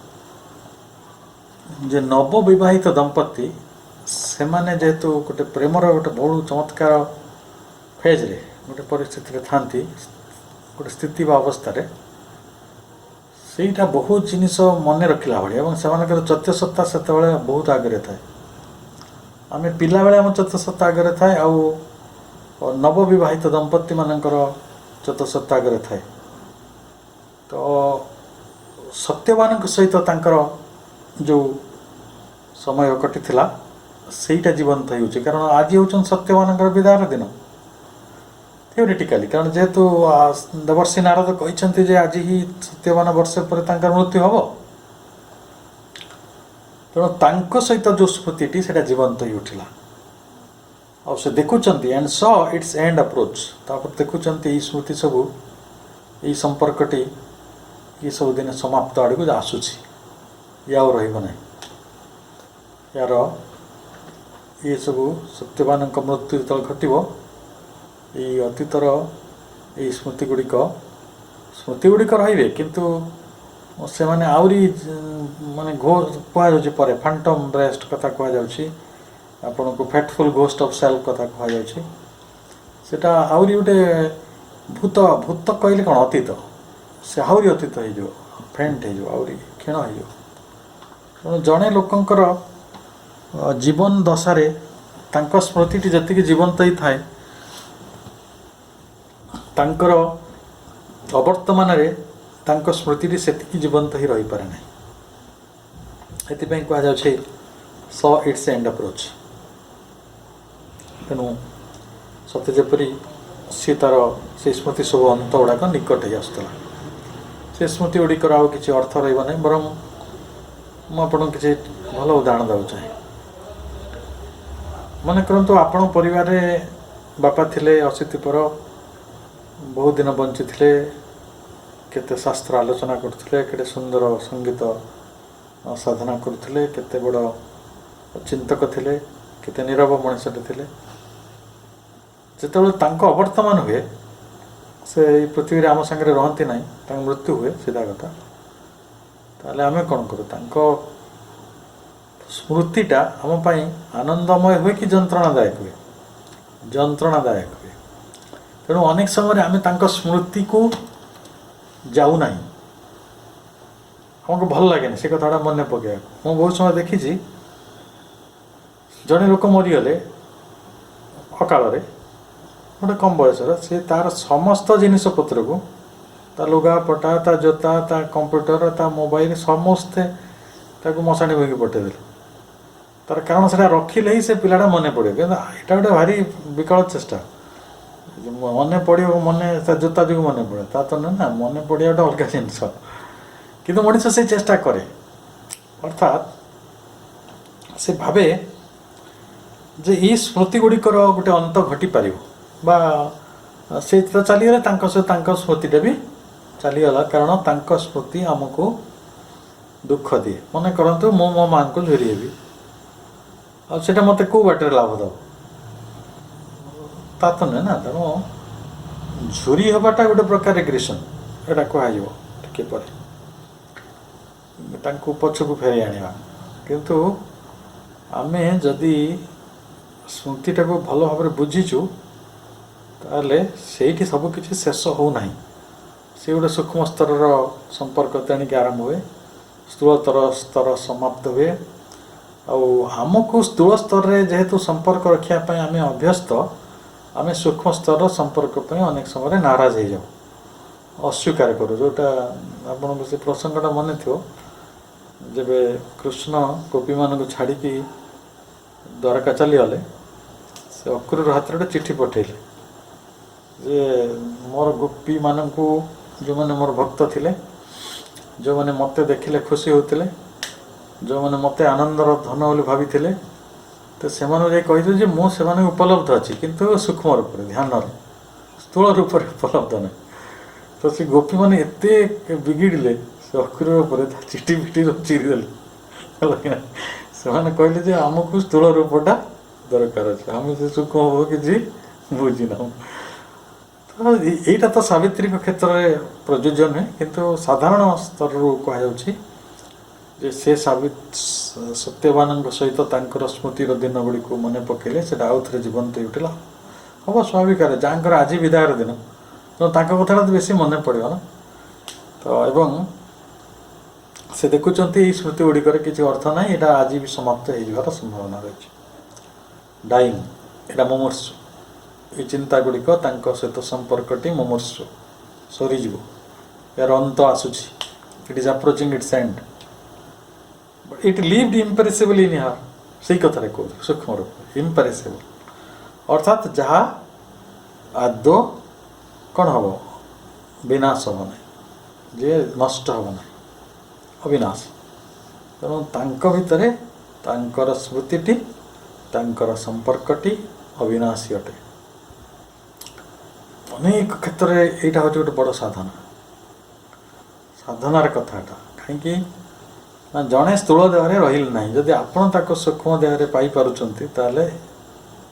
जे नवविवाहित दंपति से माने जेहेतु गोटे प्रेमर गोटे बहुत चमत्कार फेज रे गोटे परिस्थिति था गोटे स्थिति व अवस्था सेटा बहुत जिनिस मन रखला भाई से चतुर सत्ता से बहुत आगे थाए आम पिला बेले आम चतुर सत्ता आगे थाए आउ नवविवाहित दंपति मानकर चतुर सत्ता आगे थाए तो सत्यवान सहित तांकर जो समय कटि सेटा जीवंत हो कारण आज हूँ सत्यवान विदार दिन थ्योरेटिकाली कारण जेहेतु देवर्षि नारद कहते आज ही सत्यवान वर्ष पर मृत्यु हम तेणु सहित जो स्मृति से जीवंत हो उठला ଆଉ ସେ ଦେଖୁଛନ୍ତି ଏଣ୍ଡ ସ ଇଟ୍ସ ଏଣ୍ଡ ଆପ୍ରୋଚ୍, ତାପରେ ଦେଖୁଛନ୍ତି ଏଇ ସ୍ମୃତି ସବୁ, ଏଇ ସମ୍ପର୍କଟି ଏ ସବୁ ଦିନ ସମାପ୍ତ ଆଡ଼କୁ ଆସୁଛି, ଇଏ ଆଉ ରହିବ ନାହିଁ। ୟାର ଇଏ ସବୁ ସତ୍ୟବାନଙ୍କ ମୃତ୍ୟୁ ଯେତେବେଳେ ଘଟିବ, ଏଇ ଅତୀତର ଏଇ ସ୍ମୃତି ଗୁଡ଼ିକ ରହିବେ, କିନ୍ତୁ ସେମାନେ ଆହୁରି ମାନେ କୁହାଯାଉଛି ପରେ ଫାଣ୍ଟମ୍ ରେଷ୍ଟ କଥା କୁହାଯାଉଛି, ଆପଣଙ୍କୁ ଫେଟଫୁଲ୍ ଘୋଷ୍ଟ ଅଫ୍ ସେଲ୍ଫ କଥା କୁହାଯାଉଛି। ସେଇଟା ଆହୁରି ଗୋଟେ ଭୂତ କହିଲେ କ'ଣ ଅତୀତ, ସେ ଆହୁରି ଅତୀତ ହେଇଯିବ, ଫେଣ୍ଟ ହେଇଯିବ, ଆହୁରି କ୍ଷୀଣ ହେଇଯିବ। ତେଣୁ ଜଣେ ଲୋକଙ୍କର ଜୀବନ ଦଶାରେ ତାଙ୍କ ସ୍ମୃତିଟି ଯେତିକି ଜୀବନ୍ତ ହେଇଥାଏ, ତାଙ୍କର ଅବର୍ତ୍ତମାନରେ ତାଙ୍କ ସ୍ମୃତିଟି ସେତିକି ଜୀବନ୍ତ ହିଁ ରହିପାରେ ନାହିଁ। ଏଥିପାଇଁ କୁହାଯାଉଛି ସ ଇଟ୍ସ ଏଣ୍ଡ ଆପ୍ରୋଚ୍। ତେଣୁ ସତେ ଯେପରି ସିଏ ତାର ସେଇ ସ୍ମୃତି ସବୁ ଅନ୍ତ ଗୁଡ଼ାକ ନିକଟ ହେଇ ଆସୁଥିଲା। ସେ ସ୍ମୃତି ଗୁଡ଼ିକର ଆଉ କିଛି ଅର୍ଥ ରହିବ ନାହିଁ। ବରଂ ମୁଁ ଆପଣଙ୍କୁ କିଛି ଭଲ ଉଦାହରଣ ଦେବାକୁ ଚାହେଁ। ମନେ କରନ୍ତୁ ଆପଣ ପରିବାରରେ ବାପା ଥିଲେ, ଅଶୀତିପର, ବହୁତ ଦିନ ବଞ୍ଚିଥିଲେ, କେତେ ଶାସ୍ତ୍ର ଆଲୋଚନା କରୁଥିଲେ, କେତେ ସୁନ୍ଦର ସଙ୍ଗୀତ ସାଧନା କରୁଥିଲେ, କେତେ ବଡ଼ ଚିନ୍ତକ ଥିଲେ, କେତେ ନୀରବ ମଣିଷଟେ ଥିଲେ। ଯେତେବେଳେ ତାଙ୍କ ଅବର୍ତ୍ତମାନ ହୁଏ, ସେ ଏଇ ପୃଥିବୀରେ ଆମ ସାଙ୍ଗରେ ରହନ୍ତି ନାହିଁ, ତାଙ୍କ ମୃତ୍ୟୁ ହୁଏ, ସିଧା କଥା, ତାହେଲେ ଆମେ କ'ଣ କରୁ? ତାଙ୍କ ସ୍ମୃତିଟା ଆମ ପାଇଁ ଆନନ୍ଦମୟ ହୁଏ କି ଯନ୍ତ୍ରଣାଦାୟକ ହୁଏ? ଯନ୍ତ୍ରଣାଦାୟକ ହୁଏ। ତେଣୁ ଅନେକ ସମୟରେ ଆମେ ତାଙ୍କ ସ୍ମୃତିକୁ ଯାଉନାହିଁ, ଆମକୁ ଭଲ ଲାଗେନି ସେ କଥାଟା ମନେ ପକାଇବାକୁ। ମୁଁ ବହୁତ ସମୟ ଦେଖିଛି, ଜଣେ ଲୋକ ମରିଗଲେ ଅକାଳରେ, ଗୋଟେ କମ୍ ବୟସର, ସେ ତାର ସମସ୍ତ ଜିନିଷପତ୍ରକୁ, ତା ଲୁଗାପଟା, ତା ଜୋତା, ତା କମ୍ପ୍ୟୁଟର, ତା ମୋବାଇଲ, ସମସ୍ତେ ତାକୁ ମଶାଣି ବୋହିକି ପଠାଇଦେଲେ। ତାର କାରଣ ସେଟା ରଖିଲେ ହିଁ ସେ ପିଲାଟା ମନେ ପଡ଼ିବ। କିନ୍ତୁ ଏଇଟା ଗୋଟେ ଭାରି ବିକଳ ଚେଷ୍ଟା। ମନେ ପଡ଼ିବ, ତା ଜୋତା ଯୋଗୁଁ ମନେ ପଡ଼େ, ତା ତ ନୁହେଁ ନା, ମନେ ପଡ଼ିବା ଗୋଟେ ଅଲଗା ଜିନିଷ। କିନ୍ତୁ ମଣିଷ ସେ ଚେଷ୍ଟା କରେ, ଅର୍ଥାତ୍ ସେ ଭାବେ ଯେ ଏଇ ସ୍ମୃତି ଗୁଡ଼ିକର ଗୋଟେ ଅନ୍ତ ଘଟିପାରିବ, ବା ସେ ତ ଚାଲିଗଲେ, ତାଙ୍କ ସହିତ ତାଙ୍କ ସ୍ମୃତିଟା ବି ଚାଲିଗଲା, କାରଣ ତାଙ୍କ ସ୍ମୃତି ଆମକୁ ଦୁଃଖ ଦିଏ। ମନେ କରନ୍ତୁ ମୁଁ ମୋ ମାଆଙ୍କୁ ଝୁରି ହେବି, ଆଉ ସେଇଟା ମୋତେ କେଉଁ ବାଟରେ ଲାଭ ଦେବ? ତା ତ ନୁହେଁ ନା। ତେଣୁ ଝୁରି ହେବାଟା ଗୋଟେ ପ୍ରକାର ରିଗ୍ରେସନ୍, ଏଇଟା କୁହାଯିବ ଟିକେ ପରେ, ତାଙ୍କୁ ପଛକୁ ଫେରାଇ ଆଣିବା। କିନ୍ତୁ ଆମେ ଯଦି ସ୍ମୃତିଟାକୁ ଭଲ ଭାବରେ ବୁଝିଛୁ, ତାହେଲେ ସେଇଠି ସବୁକିଛି ଶେଷ ହେଉନାହିଁ। ସେ ଗୋଟେ ସୂକ୍ଷ୍ମ ସ୍ତରର ସମ୍ପର୍କ ତେଣିକି ଆରମ୍ଭ ହୁଏ, ସ୍ଥୂଳତର ସ୍ତର ସମାପ୍ତ ହୁଏ। ଆଉ ଆମକୁ ସ୍ଥୂଳ ସ୍ତରରେ ଯେହେତୁ ସମ୍ପର୍କ ରଖିବା ପାଇଁ ଆମେ ଅଭ୍ୟସ୍ତ, ଆମେ ସୂକ୍ଷ୍ମ ସ୍ତରର ସମ୍ପର୍କ ପାଇଁ ଅନେକ ସମୟରେ ନାରାଜ ହେଇଯାଉ, ଅସ୍ୱୀକାର କରୁ। ଯେଉଁଟା ଆପଣଙ୍କୁ ସେ ପ୍ରସଙ୍ଗଟା ମନେ ଥିବ, ଯେବେ କୃଷ୍ଣ ଗୋପୀମାନଙ୍କୁ ଛାଡ଼ିକି ଦ୍ୱାରକା ଚାଲିଗଲେ, ସେ ଅକ୍ରୁର ହାତରେ ଗୋଟେ ଚିଠି ପଠାଇଲେ ଯେ ମୋର ଗୋପୀମାନଙ୍କୁ, ଯେଉଁମାନେ ମୋର ଭକ୍ତ ଥିଲେ, ଯେଉଁମାନେ ମୋତେ ଦେଖିଲେ ଖୁସି ହେଉଥିଲେ, ଯେଉଁମାନେ ମୋତେ ଆନନ୍ଦର ଧନ ବୋଲି ଭାବିଥିଲେ, ତ ସେମାନଙ୍କୁ ଯାଇ କହିଥିଲେ ଯେ ମୁଁ ସେମାନଙ୍କୁ ଉପଲବ୍ଧ ଅଛି, କିନ୍ତୁ ସୂକ୍ଷ୍ମ ରୂପରେ, ଧ୍ୟାନରେ, ସ୍ଥୂଳ ରୂପରେ ଉପଲବ୍ଧ ନାହିଁ। ତ ସେ ଗୋପୀମାନେ ଏତେ ବିଗିଡ଼ିଲେ ସେ ଅକ୍ରୁର ଉପରେ, ତା ଚିଠି ଚିରିଦେଲେ। ସେମାନେ କହିଲେ ଯେ ଆମକୁ ସ୍ଥୂଳ ରୂପଟା ଦରକାର ଅଛି, ଆମେ ସେ ସୂକ୍ଷ୍ମ କିଛି ବୁଝିନାହୁଁ। ତ ଏଇଟା ତ ସାବିତ୍ରୀଙ୍କ କ୍ଷେତ୍ରରେ ପ୍ରଯୁଜ୍ୟ ନୁହେଁ, କିନ୍ତୁ ସାଧାରଣ ସ୍ତରରୁ କୁହାଯାଉଛି ଯେ ସେ ସତ୍ୟବାନଙ୍କ ସହିତ ତାଙ୍କର ସ୍ମୃତିର ଦିନ ଗୁଡ଼ିକୁ ମନେ ପକାଇଲେ ସେଇଟା ଆଉ ଥରେ ଜୀବନ୍ତ ହେଇ ଉଠିଲା। ହେବ ସ୍ୱାଭାବିକରେ, ଯାହାଙ୍କର ଆଜି ବିଦାୟର ଦିନ, ତେଣୁ ତାଙ୍କ କଥାଟା ତ ବେଶୀ ମନେ ପଡ଼ିବ ନା। ତ ଏବଂ ସେ ଦେଖୁଛନ୍ତି ଏଇ ସ୍ମୃତି ଗୁଡ଼ିକରେ କିଛି ଅର୍ଥ ନାହିଁ, ଏଇଟା ଆଜି ବି ସମାପ୍ତ ହେଇଯିବାର ସମ୍ଭାବନା ରହିଛି। ଡାଇଂ, ଏଇଟା ମୁମୂର୍ଷୁ, ଏଇ ଚିନ୍ତା ଗୁଡ଼ିକ, ତାଙ୍କ ସହିତ ସମ୍ପର୍କଟି ମୁମୂର୍ଷୁ, ସରିଯିବ, ଏହାର ଅନ୍ତ ଆସୁଛି। It is approaching its end, but it lived imperishable in her. ସେଇ କଥାରେ କହୁଛି ସୂକ୍ଷ୍ମ ରୂପ, ଇମ୍ପେରିସେବଲ୍, ଅର୍ଥାତ୍ ଯାହା ଆଦୌ କ'ଣ ହେବ? ବିନାଶ ହେବ ନାହିଁ, ଯେ ନଷ୍ଟ ହେବ ନାହିଁ, ଅବିନାଶ। ତେଣୁ ତାଙ୍କ ଭିତରେ ତାଙ୍କର ସ୍ମୃତିଟି, ତାଙ୍କର ସମ୍ପର୍କଟି, अविनाशी अटे। अनेक क्षेत्र में यहाँ हूँ गोटे बड़ साधना साधनार कथाटा कहीं जड़े स्थूल देह रही ना जदि आपण ताको सूक्ष्म देह पाइपुंट ताले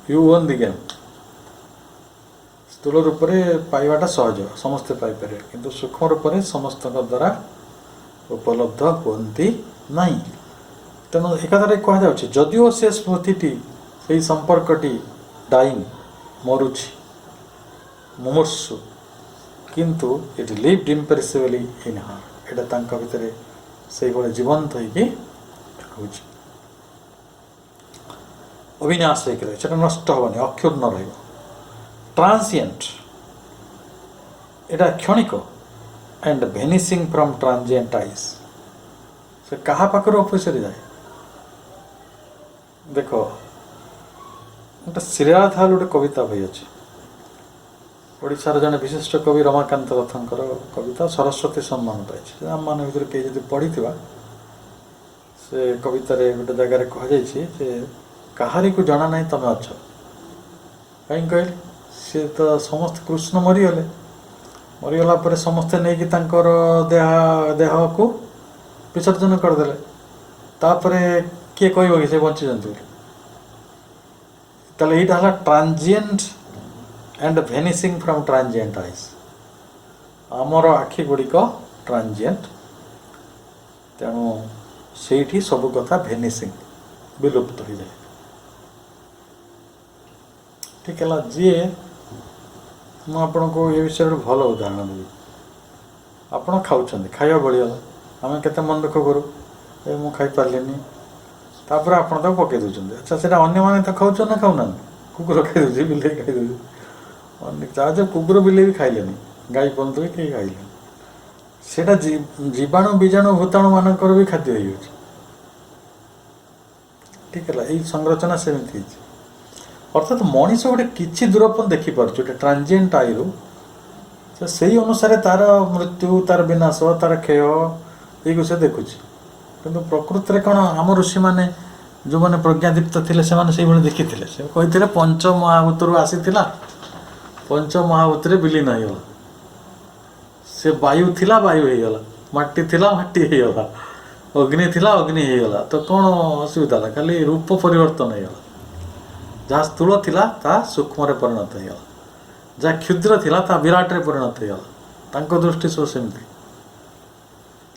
यू ओन दि गेम। स्थूल रूप में पाइबाटा सहज समस्ते पाइपर किंतु सूक्ष्म रूप में समस्त द्वारा उपलब्ध होती ना। तेणु एक कह जदिओ से स्मृति से संपर्कटी डाइंग मरुची मुमूर्षु किंतु इट लिव्ड इम्पेरिसेबली इन हार एटा तांका भितर से भाई जीवंत हो अविनाश हो रही नष्ट हेनी अक्षुण्ण रही ट्रांसिएंट एटा क्षणिक and vanishing from transient eyes से कहा पाखर ऑफिसर जाए देख गोटे श्रीराधा गोटे कविता बही अच्छी ओडिशार जड़े विशिष्ट कवि रमाकांत रथंकर कविता सरस्वती सम्मान पाई आम मान भर कई जब पढ़ी से कवितार गोटे जगार कहुई कहारी को जना ना तुम अच्छ कहीं कहले सी तो समस्त कृष्ण मरीगले मरीगला पर समस्ते नहीं देह देह को विसर्जन करदे तापर किए कह कि से बंची ताले यहाँ transient and vanishing from transient eyes आमर आखि गुड़िक ट्रांजिएंट तेणु से सब कथा भेनिशिंग विलुप्त हो जाए। ठीक है जी मुझे ये विषय भल उदाहरण देवी आपड़ खाऊँ खाଇବା बड़ीगला आम के मन दुख करूँ ए मुझे खाई पार्ली तापर आप पकई दूसरे अच्छा से अन्य तो खाऊ ना खाऊना कुकुर खाई दूसरी बिले खाई दूसरी जब कुकुर बिले भी खाइले गाई पलत भी कहीं खाइले सेटा जीवाणु बीजाणु भूताणु मानक भी खाद्य हो। ठीक है यही संरचना सेमती अर्थात मनीष गोटे किसी दूरपन देखिपुर गोटे ट्रांजिएंट आईरु से अनुसार तार मृत्यु तार विनाश तार क्षय ये से देखुची किंतु प्रकृति कौन आम ऋषि मैंने जो मैंने प्रज्ञादीप्त थे से देखी से कही पंच महाभूत आसीला पंच महाभूत विलीन होगा से वायु थिला वायु होगला माटी थिला माटी होगला अग्नि थिला अग्नि होगला तो कौन असुविधा है खाली रूप परिवर्तन होगला जहाँ स्थूल थिला ता सूक्ष्म परिणत होगला जहाँ क्षुद्र थिला ता विराट रे परिणत होगला दृष्टि सब सेमती।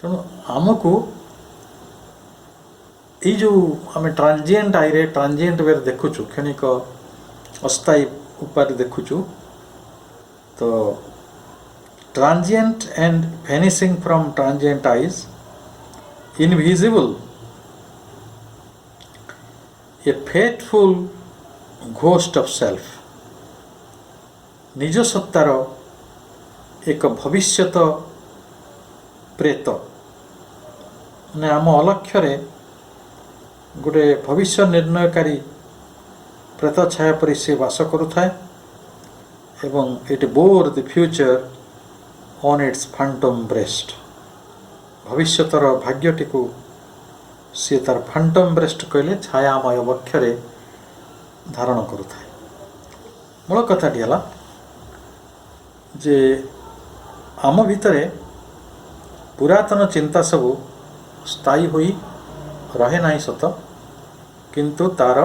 तेणु आमको ये जो आम ट्रांजिएंट आईरे ट्रांजिएंट वे देखुचु क्षणिक अस्थायी उपाय देखुचु तो transient and vanishing from transient eyes invisible a faithful ghost of self निज सत्तार एक भविष्यत प्रेत ने आम अलक्ष्य गोटे भविष्य निर्णयकारी प्रेत छाया परि से वास करुए एवं it bore the future on its phantom breast भविष्यतर भाग्यटी को सी तार फैंटम ब्रेस्ट कहले छायामय वक्षरे धारण करुए। मूल कथाटी है जे आम भितरे पुरातन चिंता सबू स्थायी होई रहे ना सत किंतु तार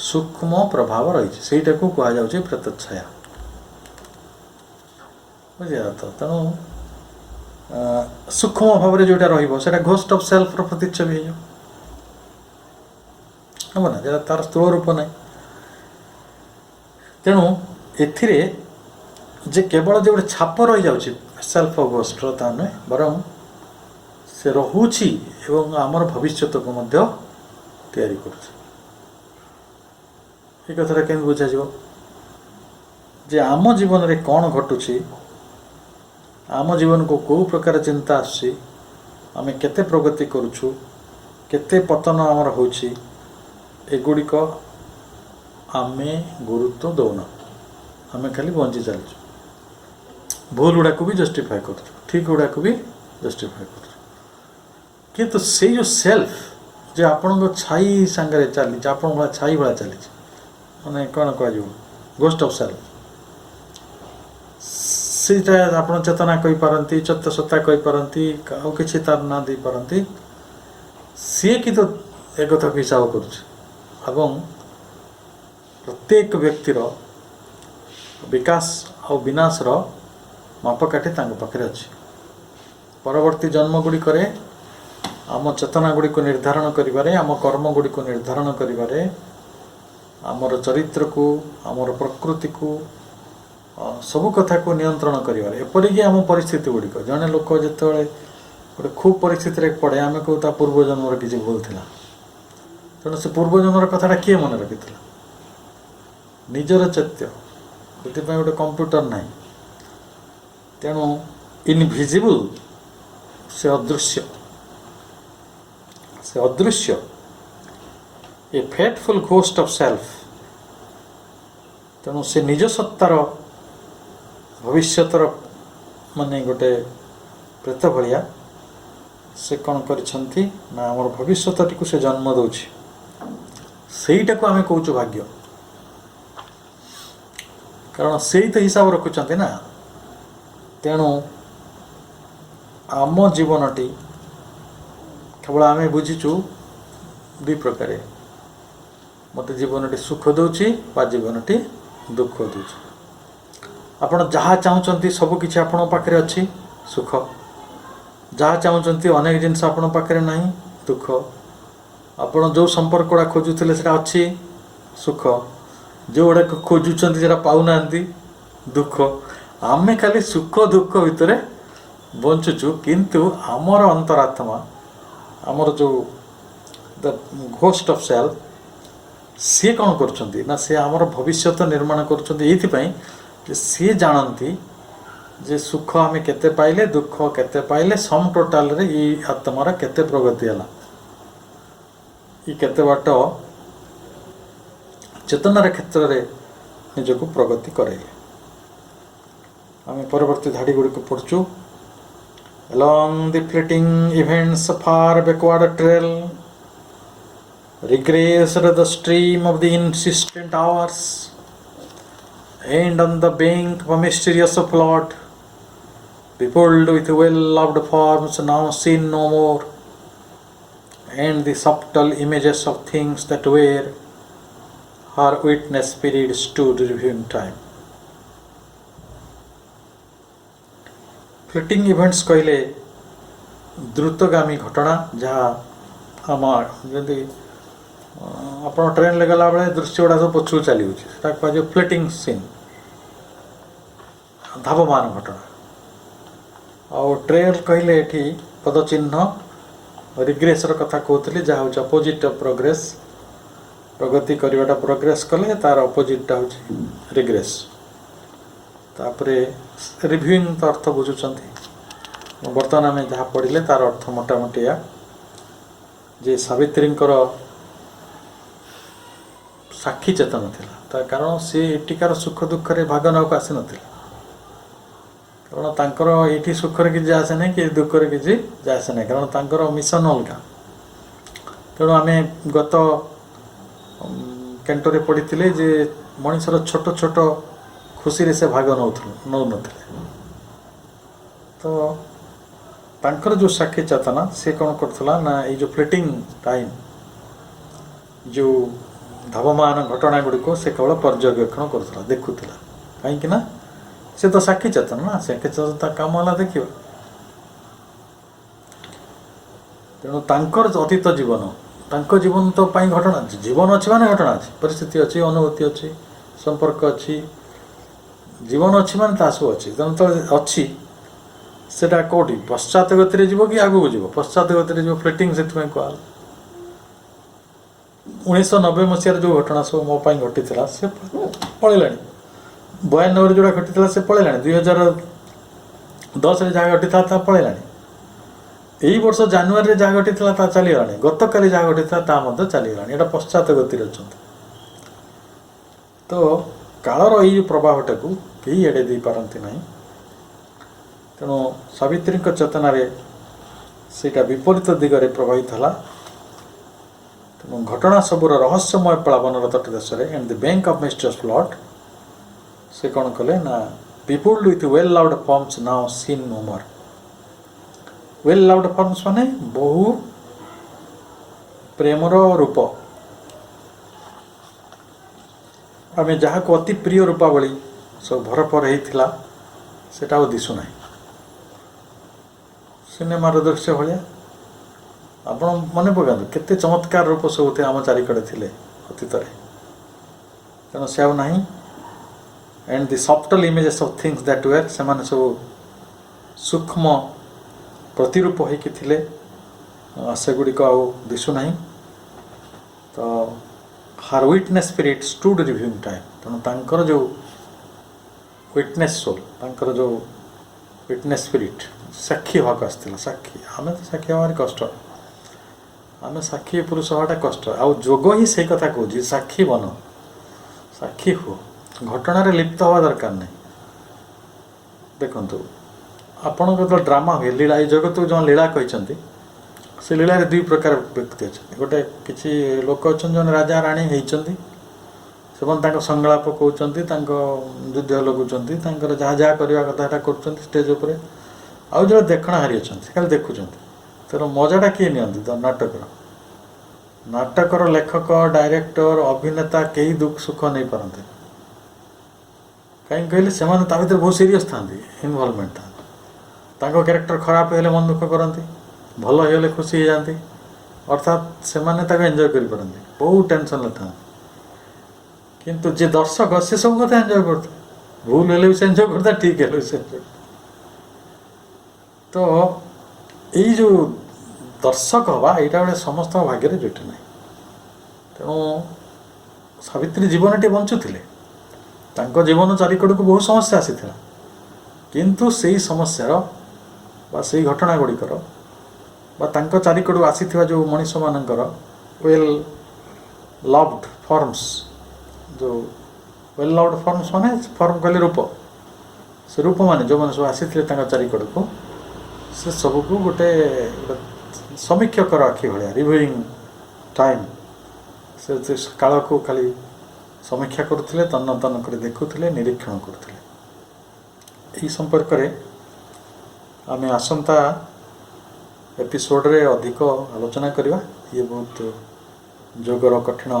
सूक्ष्म प्रभाव रही से कहुच्छे प्रेत छाया बुझा तो तेणु सूक्ष्म भाव में जोटा रहा घोस्ट ऑफ सेल्फ प्रतिच्छवि हम ना तार स्थूल रूप ना तेणु एथिरे जे केवल जो गोटे छाप रही जाऊँगी सेल्फ घोस्ट ता नुहे बरं से रोची एवं आमर भविष्य को मध्य तैयारी करुचे ये कथा कें बुझा जे आम जीवन रे कौन घटुची आम जीवन को कौ प्रकार चिंता आसी आम केते प्रगति करुछु केते पतन आमर होची एगुड़िक आमे गुरुत्व दौना आम खाली बंची चलचु भूल गुड़ा को भी जस्टिफाई कर ठीक गुड़ा को भी जस्टिफाई कर किंतु से जो सेल्फ जो आपण छाई सांगे चली आपण भाई छाई भाया चली ମାନେ କ'ଣ କୁହାଯିବ ଗୋଷ୍ଟ ଅଫ୍ ସେଲ୍ଫ, ସେଇଟା ଆପଣ ଚେତନା କହିପାରନ୍ତି, ସତ୍ତା କହିପାରନ୍ତି, ଆଉ କିଛି ତାର ନାଁ ଦେଇପାରନ୍ତି। ସିଏ କିନ୍ତୁ ଏକଥାକୁ ହିସାବ କରୁଛି ଏବଂ ପ୍ରତ୍ୟେକ ବ୍ୟକ୍ତିର ବିକାଶ ଆଉ ବିନାଶର ମାପକାଠି ତାଙ୍କ ପାଖରେ ଅଛି। ପରବର୍ତ୍ତୀ ଜନ୍ମ ଗୁଡ଼ିକରେ ଆମ ଚେତନା ଗୁଡ଼ିକୁ ନିର୍ଦ୍ଧାରଣ କରିବାରେ, ଆମ କର୍ମ ଗୁଡ଼ିକୁ ନିର୍ଦ୍ଧାରଣ କରିବାରେ, ଆମର ଚରିତ୍ରକୁ, ଆମର ପ୍ରକୃତିକୁ, ସବୁ କଥାକୁ ନିୟନ୍ତ୍ରଣ କରିବାରେ, ଏପରିକି ଆମ ପରିସ୍ଥିତି ଗୁଡ଼ିକ। ଜଣେ ଲୋକ ଯେତେବେଳେ ଗୋଟେ ଖୁବ୍ ପରିସ୍ଥିତିରେ ପଡ଼େ, ଆମେ କହୁ ତା ପୂର୍ବଜନ୍ମର କିଛି ଭୁଲ ଥିଲା। ତେଣୁ ସେ ପୂର୍ବଜନ୍ମର କଥାଟା କିଏ ମନେ ରଖିଥିଲା? ନିଜର ଚୈତ୍ୟ। ସେଥିପାଇଁ ଗୋଟେ କମ୍ପ୍ୟୁଟର ନାହିଁ। ତେଣୁ ଇନଭିଜିବୁଲ୍, ସେ ଅଦୃଶ୍ୟ, ଏ ଫେଟଫୁଲ୍ ଘୋଷ୍ଟ ଅଫ୍ ସେଲ୍ଫ। ତେଣୁ ସେ ନିଜ ସତ୍ତାର ଭବିଷ୍ୟତର ମାନେ ଗୋଟେ ପ୍ରେତ ଭଳିଆ ସେ କ'ଣ କରିଛନ୍ତି ନା ଆମର ଭବିଷ୍ୟତଟିକୁ ସେ ଜନ୍ମ ଦେଉଛି। ସେଇଟାକୁ ଆମେ କହୁଛୁ ଭାଗ୍ୟ, କାରଣ ସେଇ ତ ହିସାବ ରଖୁଛନ୍ତି ନା। ତେଣୁ ଆମ ଜୀବନଟି କେବଳ ଆମେ ବୁଝିଛୁ ଦୁଇ ପ୍ରକାରେ, ମୋତେ ଜୀବନଟି ସୁଖ ଦେଉଛି ବା ଜୀବନଟି ଦୁଃଖ ଦେଉଛି। ଆପଣ ଯାହା ଚାହୁଁଛନ୍ତି ସବୁ କିଛି ଆପଣଙ୍କ ପାଖରେ ଅଛି, ସୁଖ। ଯାହା ଚାହୁଁଛନ୍ତି ଅନେକ ଜିନିଷ ଆପଣଙ୍କ ପାଖରେ ନାହିଁ, ଦୁଃଖ। ଆପଣ ଯେଉଁ ସମ୍ପର୍କଟା ଖୋଜୁଥିଲେ ସେଇଟା ଅଛି, ସୁଖ। ଯେଉଁଗୁଡ଼ାକ ଖୋଜୁଛନ୍ତି ସେଇଟା ପାଉନାହାନ୍ତି, ଦୁଃଖ। ଆମେ ଖାଲି ସୁଖ ଦୁଃଖ ଭିତରେ ବଞ୍ଚୁଛୁ। କିନ୍ତୁ ଆମର ଅନ୍ତରାତ୍ମା, ଆମର ଯେଉଁ ଦ ଘୋଷ୍ଟ ଅଫ୍ ସେଲ୍ଫ, ସିଏ କ'ଣ କରୁଛନ୍ତି ନା ସିଏ ଆମର ଭବିଷ୍ୟତ ନିର୍ମାଣ କରୁଛନ୍ତି ଏଇଥିପାଇଁ ଯେ ସିଏ ଜାଣନ୍ତି ଯେ ସୁଖ ଆମେ କେତେ ପାଇଲେ, ଦୁଃଖ କେତେ ପାଇଲେ, ସମ୍ ଟୋଟାଲରେ ଏଇ ଆତ୍ମାର କେତେ ପ୍ରଗତି ହେଲା, ଏ କେତେ ବାଟ ଚେତନାର କ୍ଷେତ୍ରରେ ନିଜକୁ ପ୍ରଗତି କରାଇଲେ। ଆମେ ପରବର୍ତ୍ତୀ ଧାଡ଼ି ଗୁଡ଼ିକୁ ପଢ଼ୁଛୁ। Along the fleeting events of far backward trail, regressed the stream of the insistent hours, and on the bank of a mysterious flood, peopled with well-loved forms now seen no more, and the subtle images of things that were, her witness period stood reviewing time. Fleeting events କହିଲେ ଦ୍ରୁତଗାମୀ ଘଟଣା, ଯାହା ଆମ ଯଦି ଆପଣ ଟ୍ରେନ୍ରେ ଗଲାବେଳେ ଦୃଶ୍ୟ ଗୁଡ଼ା ସବୁ ପଛକୁ ଚାଲିଯାଉଛି, ସେଟା କୁହାଯିବ ଫ୍ଲିଟିଂ ସିନ୍, ଧାବମାନ ଘଟଣା। ଆଉ ଟ୍ରେନ୍ କହିଲେ ଏଠି ପଦଚିହ୍ନ ରିଗ୍ରେସ୍ର କଥା କହୁଥିଲି, ଯାହା ହେଉଛି ଅପୋଜିଟ୍ ଅଫ୍ ପ୍ରୋଗ୍ରେସ୍। ପ୍ରଗତି କରିବାଟା ପ୍ରୋଗ୍ରେସ୍ କଲେ, ତାର ଅପୋଜିଟ୍ଟା ହେଉଛି ରିଗ୍ରେସ୍। ତାପରେ ରିଭ୍ୟୁଇଂ ତ ଅର୍ଥ ବୁଝୁଛନ୍ତି। ବର୍ତ୍ତମାନ ଆମେ ଯାହା ପଢ଼ିଲେ ତାର ଅର୍ଥ ମୋଟାମୋଟି ଏଇଆ ଯେ ସାବିତ୍ରୀଙ୍କର ସାକ୍ଷୀ ଚେତନ ଥିଲା। ତା କାରଣ ସେ ଏଠିକାର ସୁଖ ଦୁଃଖରେ ଭାଗ ନେବାକୁ ଆସିନଥିଲେ, କାରଣ ତାଙ୍କର ଏଇଠି ସୁଖରେ କିଛି ଯାଏ ଆସେ ନାହିଁ, କି ଦୁଃଖରେ କିଛି ଯାଏ ଆସେ ନାହିଁ, କାରଣ ତାଙ୍କର ମିଶନ ଅଲଗା। ତେଣୁ ଆମେ ଗତ କ୍ୟାଣ୍ଟୋରେ ପଢ଼ିଥିଲେ ଯେ ମଣିଷର ଛୋଟ ଛୋଟ ଖୁସିରେ ସେ ଭାଗ ନେଉନଥିଲେ। ତ ତାଙ୍କର ଯେଉଁ ସାକ୍ଷୀ ଚେତନା ସେ କ'ଣ କରୁଥିଲା ନା ଏଇ ଯେଉଁ ଫ୍ଲିଟିଂ ଟାଇମ୍, ଯେଉଁ ଧାବମାନ ଘଟଣା ଗୁଡ଼ିକୁ ସେ କେବଳ ପର୍ଯ୍ୟବେକ୍ଷଣ କରୁଥିଲା, ଦେଖୁଥିଲା। କାହିଁକି ନା ସେ ତ ସାକ୍ଷୀ ଚେତନା ନା, ସାକ୍ଷୀ ଚେତନା ତା କାମ ହେଲା ଦେଖିବା। ତେଣୁ ତାଙ୍କର ଅତୀତ ଜୀବନ, ତାଙ୍କ ଜୀବନ ତ ପାଇଁ ଘଟଣା ଅଛି, ଜୀବନ ଅଛି ମାନେ ଘଟଣା ଅଛି, ପରିସ୍ଥିତି ଅଛି, ଅନୁଭୂତି ଅଛି, ସମ୍ପର୍କ ଅଛି। ଜୀବନ ଅଛି ମାନେ ତା ସବୁ ଅଛି। ତେଣୁ ତ ଅଛି ସେଟା କେଉଁଠି ପଶ୍ଚାତ ଗତିରେ ଯିବ କି ଆଗକୁ ଯିବ? ପଶ୍ଚାତ ଗତିରେ ଯିବ, ଫ୍ଲିଟିଂ ସେଥିପାଇଁ କୁହାହେଲା। 1990 ମସିହାରେ ଯେଉଁ ଘଟଣା ସବୁ ମୋ ପାଇଁ ଘଟିଥିଲା ସେ ପଳେଇଲାଣି। 92ରେ ଯେଉଁଟା ଘଟିଥିଲା ସେ ପଳେଇଲାଣି। 2010ରେ ଯାହା ଘଟିଥିଲା ତାହା ପଳେଇଲାଣି। ଏଇ ବର୍ଷ ଜାନୁଆରୀରେ ଯାହା ଘଟିଥିଲା ତାହା ଚାଲିଗଲାଣି। ଗତକାଲି ଯାହା ଘଟିଥିଲା ତାହା ମଧ୍ୟ ଚାଲିଗଲାଣି। ଏଇଟା ପଶ୍ଚାତ ଗତିରେ ଅଛନ୍ତି। ତ କାଳର ଏଇ ପ୍ରଭାବଟାକୁ କେହି ଏଡ଼େଇ ଦେଇପାରନ୍ତି ନାହିଁ। ତେଣୁ ସାବିତ୍ରୀଙ୍କ ଚେତନାରେ ସେଇଟା ବିପରୀତ ଦିଗରେ ପ୍ରଭାବିତ ହେଲା। ତେଣୁ ଘଟଣା ସବୁର ରହସ୍ୟମୟ ପ୍ଳାବନର ତଟ ଦେଶରେ and the bank of mysteries plot ସେ କ'ଣ କଲେ ନା peopled with well loved forms now seen no more. Well loved forms ମାନେ ବହୁ ପ୍ରେମର ରୂପ, ଆମେ ଯାହାକୁ ଅତି ପ୍ରିୟ ରୂପାବଳୀ ସବୁ ଭରପର ହେଇଥିଲା ସେଟା ଆଉ ଦିଶୁନାହିଁ। ସିନେମାର ଦୃଶ୍ୟ ଭଳିଆ ଆପଣ ମନେ ପକାନ୍ତୁ କେତେ ଚମତ୍କାର ରୂପ ସବୁ ଆମ ଚାରିକଡ଼େ ଥିଲେ ଅତୀତରେ, ତେଣୁ ସେ ଆଉ ନାହିଁ। And the subtle images of things that were, ସେମାନେ ସବୁ ସୂକ୍ଷ୍ମ ପ୍ରତିରୂପ ହେଇକି ଥିଲେ, ସେଗୁଡ଼ିକ ଆଉ ଦିଶୁନାହିଁ। ତ ହାର୍ ୱିଟନେସ୍ ସ୍ପିରିଟ୍ ଷ୍ଟୁଡ୍ ରିଭ୍ୟୁଇଂ ଟାଇମ୍, ତେଣୁ ତାଙ୍କର ଯେଉଁ ୱିଟନେସ୍ ସୋଲ୍, ତାଙ୍କର ଯେଉଁ ୱିଟନେସ୍ ସ୍ପିରିଟ୍ ସାକ୍ଷୀ ହବାକୁ ଆସିଥିଲା। ସାକ୍ଷୀ, ଆମେ ତ ସାକ୍ଷୀ ହେବାର କଷ୍ଟ, ଆମେ ସାକ୍ଷୀ ପୁରୁଷ ହେବାଟା କଷ୍ଟ। ଆଉ ଯୋଗ ହିଁ ସେଇ କଥା କହୁଛି, ସାକ୍ଷୀ ବନ, ସାକ୍ଷୀ ହୁଅ, ଘଟଣାରେ ଲିପ୍ତ ହେବା ଦରକାର ନାହିଁ। ଦେଖନ୍ତୁ ଆପଣଙ୍କ ଯେତେବେଳେ ଡ୍ରାମା ହୁଏ, ଲୀଳା, ଏଇ ଜଗତକୁ ଯେଉଁ ଲୀଳା କହିଛନ୍ତି, ସେ ଲୀଳାରେ ଦୁଇ ପ୍ରକାର ବ୍ୟକ୍ତି ଅଛନ୍ତି। ଗୋଟେ କିଛି ଲୋକ ଅଛନ୍ତି ଯେଉଁମାନେ ରାଜା ରାଣୀ ହେଇଛନ୍ତି, ସେମାନେ ତାଙ୍କ ସଂଳାପ କହୁଛନ୍ତି, ତାଙ୍କ ଯୁଦ୍ଧ ଲଗୁଛନ୍ତି, ତାଙ୍କର ଯାହା ଯାହା କରିବା କଥା ସେଇଟା କରୁଛନ୍ତି ଷ୍ଟେଜ୍ ଉପରେ। ଆଉ ଯେଉଁ ଦେଖଣାହାରୀ ଅଛନ୍ତି, ଖାଲି ଦେଖୁଛନ୍ତି। ତେଣୁ ମଜାଟା କିଏ ନିଅନ୍ତି? ନାଟକର ଲେଖକ, ଡାଇରେକ୍ଟର, ଅଭିନେତା କେହି ଦୁଃଖ ସୁଖ ନେଇପାରନ୍ତି। କାହିଁକି କହିଲେ ସେମାନେ ତା ଭିତରେ ବହୁତ ସିରିୟସ୍ ଥାନ୍ତି, ଇନଭଲ୍ଭମେଣ୍ଟ ଥାନ୍ତି। ତାଙ୍କ କ୍ୟାରେକ୍ଟର ଖରାପ ହେଲେ ମନ ଦୁଃଖ କରନ୍ତି, ଭଲ ହେଇଗଲେ ଖୁସି ହେଇଯାନ୍ତି। ଅର୍ଥାତ୍ ସେମାନେ ତାକୁ ଏନ୍ଜୟ କରିପାରନ୍ତି, ବହୁତ ଟେନସନ୍ରେ ଥାନ୍ତି। କିନ୍ତୁ ଯେ ଦର୍ଶକ ସେ ସବୁ କଥା ଏନ୍ଜୟ କରୁଥାଏ, ଭୁଲ ହେଲେ ବି ସେ ଏନ୍ଜୟ କରୁଥାଏ, ଠିକ୍ ହେଲେ ବି ସେ ଏନ୍ଜୟ କରୁଥାଏ। ତ ଏଇ ଯେଉଁ ଦର୍ଶକ ହେବା, ଏଇଟା ଗୋଟେ ସମସ୍ତଙ୍କ ଭାଗ୍ୟରେ ଜୁଟେ ନାହିଁ। ତେଣୁ ସାବିତ୍ରୀ ଜୀବନଟି ବଞ୍ଚୁଥିଲେ, ତାଙ୍କ ଜୀବନ ଚାରିକଡ଼କୁ ବହୁ ସମସ୍ୟା ଆସିଥିଲା, କିନ୍ତୁ ସେଇ ସମସ୍ୟାର ବା ସେଇ ଘଟଣା ଗୁଡ଼ିକର ବା ତାଙ୍କ ଚାରିକଡ଼ୁ ଆସିଥିବା ଯେଉଁ ମଣିଷମାନଙ୍କର ୱେଲ୍ ଲଭ୍ଡ ଫର୍ମସ୍, ଯେଉଁ ୱେଲ୍ ଲଭ୍ଡ ଫର୍ମସ୍ ମାନେ ଫର୍ମ କହିଲେ ରୂପ, ସେ ରୂପମାନେ ଯେଉଁମାନେ ସବୁ ଆସିଥିଲେ ତାଙ୍କ ଚାରିକଡ଼କୁ, ସେ ସବୁକୁ ଗୋଟେ ସମୀକ୍ଷକର ଆଖି ଭଳିଆ, ରିଭ୍ୟୁଇଂ ଟାଇମ୍, ସେ କାଳକୁ ଖାଲି ସମୀକ୍ଷା କରୁଥିଲେ, ତନ୍ନ ତନ୍ନ କରି ଦେଖୁଥିଲେ, ନିରୀକ୍ଷଣ କରୁଥିଲେ। ଏହି ସମ୍ପର୍କରେ ଆମେ ଆସନ୍ତା ଏପିସୋଡ଼ରେ ଅଧିକ ଆଲୋଚନା କରିବା। ଇଏ ବହୁତ ଯୋଗର କଠିନ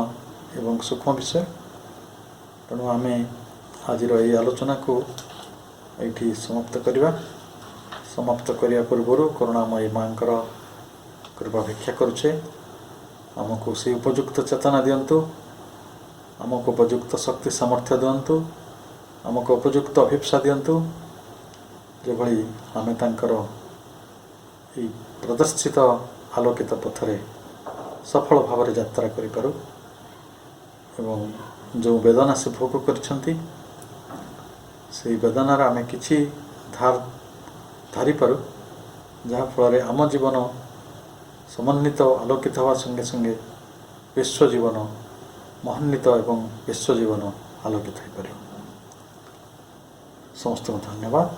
ଏବଂ ସୂକ୍ଷ୍ମ ବିଷୟ, ତେଣୁ ଆମେ ଆଜିର ଏହି ଆଲୋଚନାକୁ ଏଇଠି ସମାପ୍ତ କରିବା। ସମାପ୍ତ କରିବା ପୂର୍ବରୁ କରୁଣାମୟୀ ମାଙ୍କର କୃପା ଭିକ୍ଷା କରୁଛେ, ଆମକୁ ସେ ଉପଯୁକ୍ତ ଚେତନା ଦିଅନ୍ତୁ, ଆମକୁ ଉପଯୁକ୍ତ ଶକ୍ତି ସାମର୍ଥ୍ୟ ଦିଅନ୍ତୁ, ଆମକୁ ଉପଯୁକ୍ତ ଅଭିପ୍ସା ଦିଅନ୍ତୁ, ଯେଭଳି ଆମେ ତାଙ୍କର ଏହି ପ୍ରଦର୍ଶିତ ଆଲୋକିତ ପଥରେ ସଫଳ ଭାବରେ ଯାତ୍ରା କରିପାରୁ ଏବଂ ଯେଉଁ ବେଦନା ସେ ଭୋଗ କରିଛନ୍ତି, ସେହି ବେଦନାର ଆମେ କିଛି ଧାରିପାରୁ, ଯାହାଫଳରେ ଆମ ଜୀବନ ସମନ୍ୱିତ ଆଲୋକିତ ହେବା ସଙ୍ଗେ ସଙ୍ଗେ ବିଶ୍ୱ ଜୀବନ ମହାନ୍ୱିତ ଏବଂ ବିଶ୍ୱ ଜୀବନ ଆଲୋକିତ ହୋଇପାରିବ। ସମସ୍ତଙ୍କୁ ଧନ୍ୟବାଦ।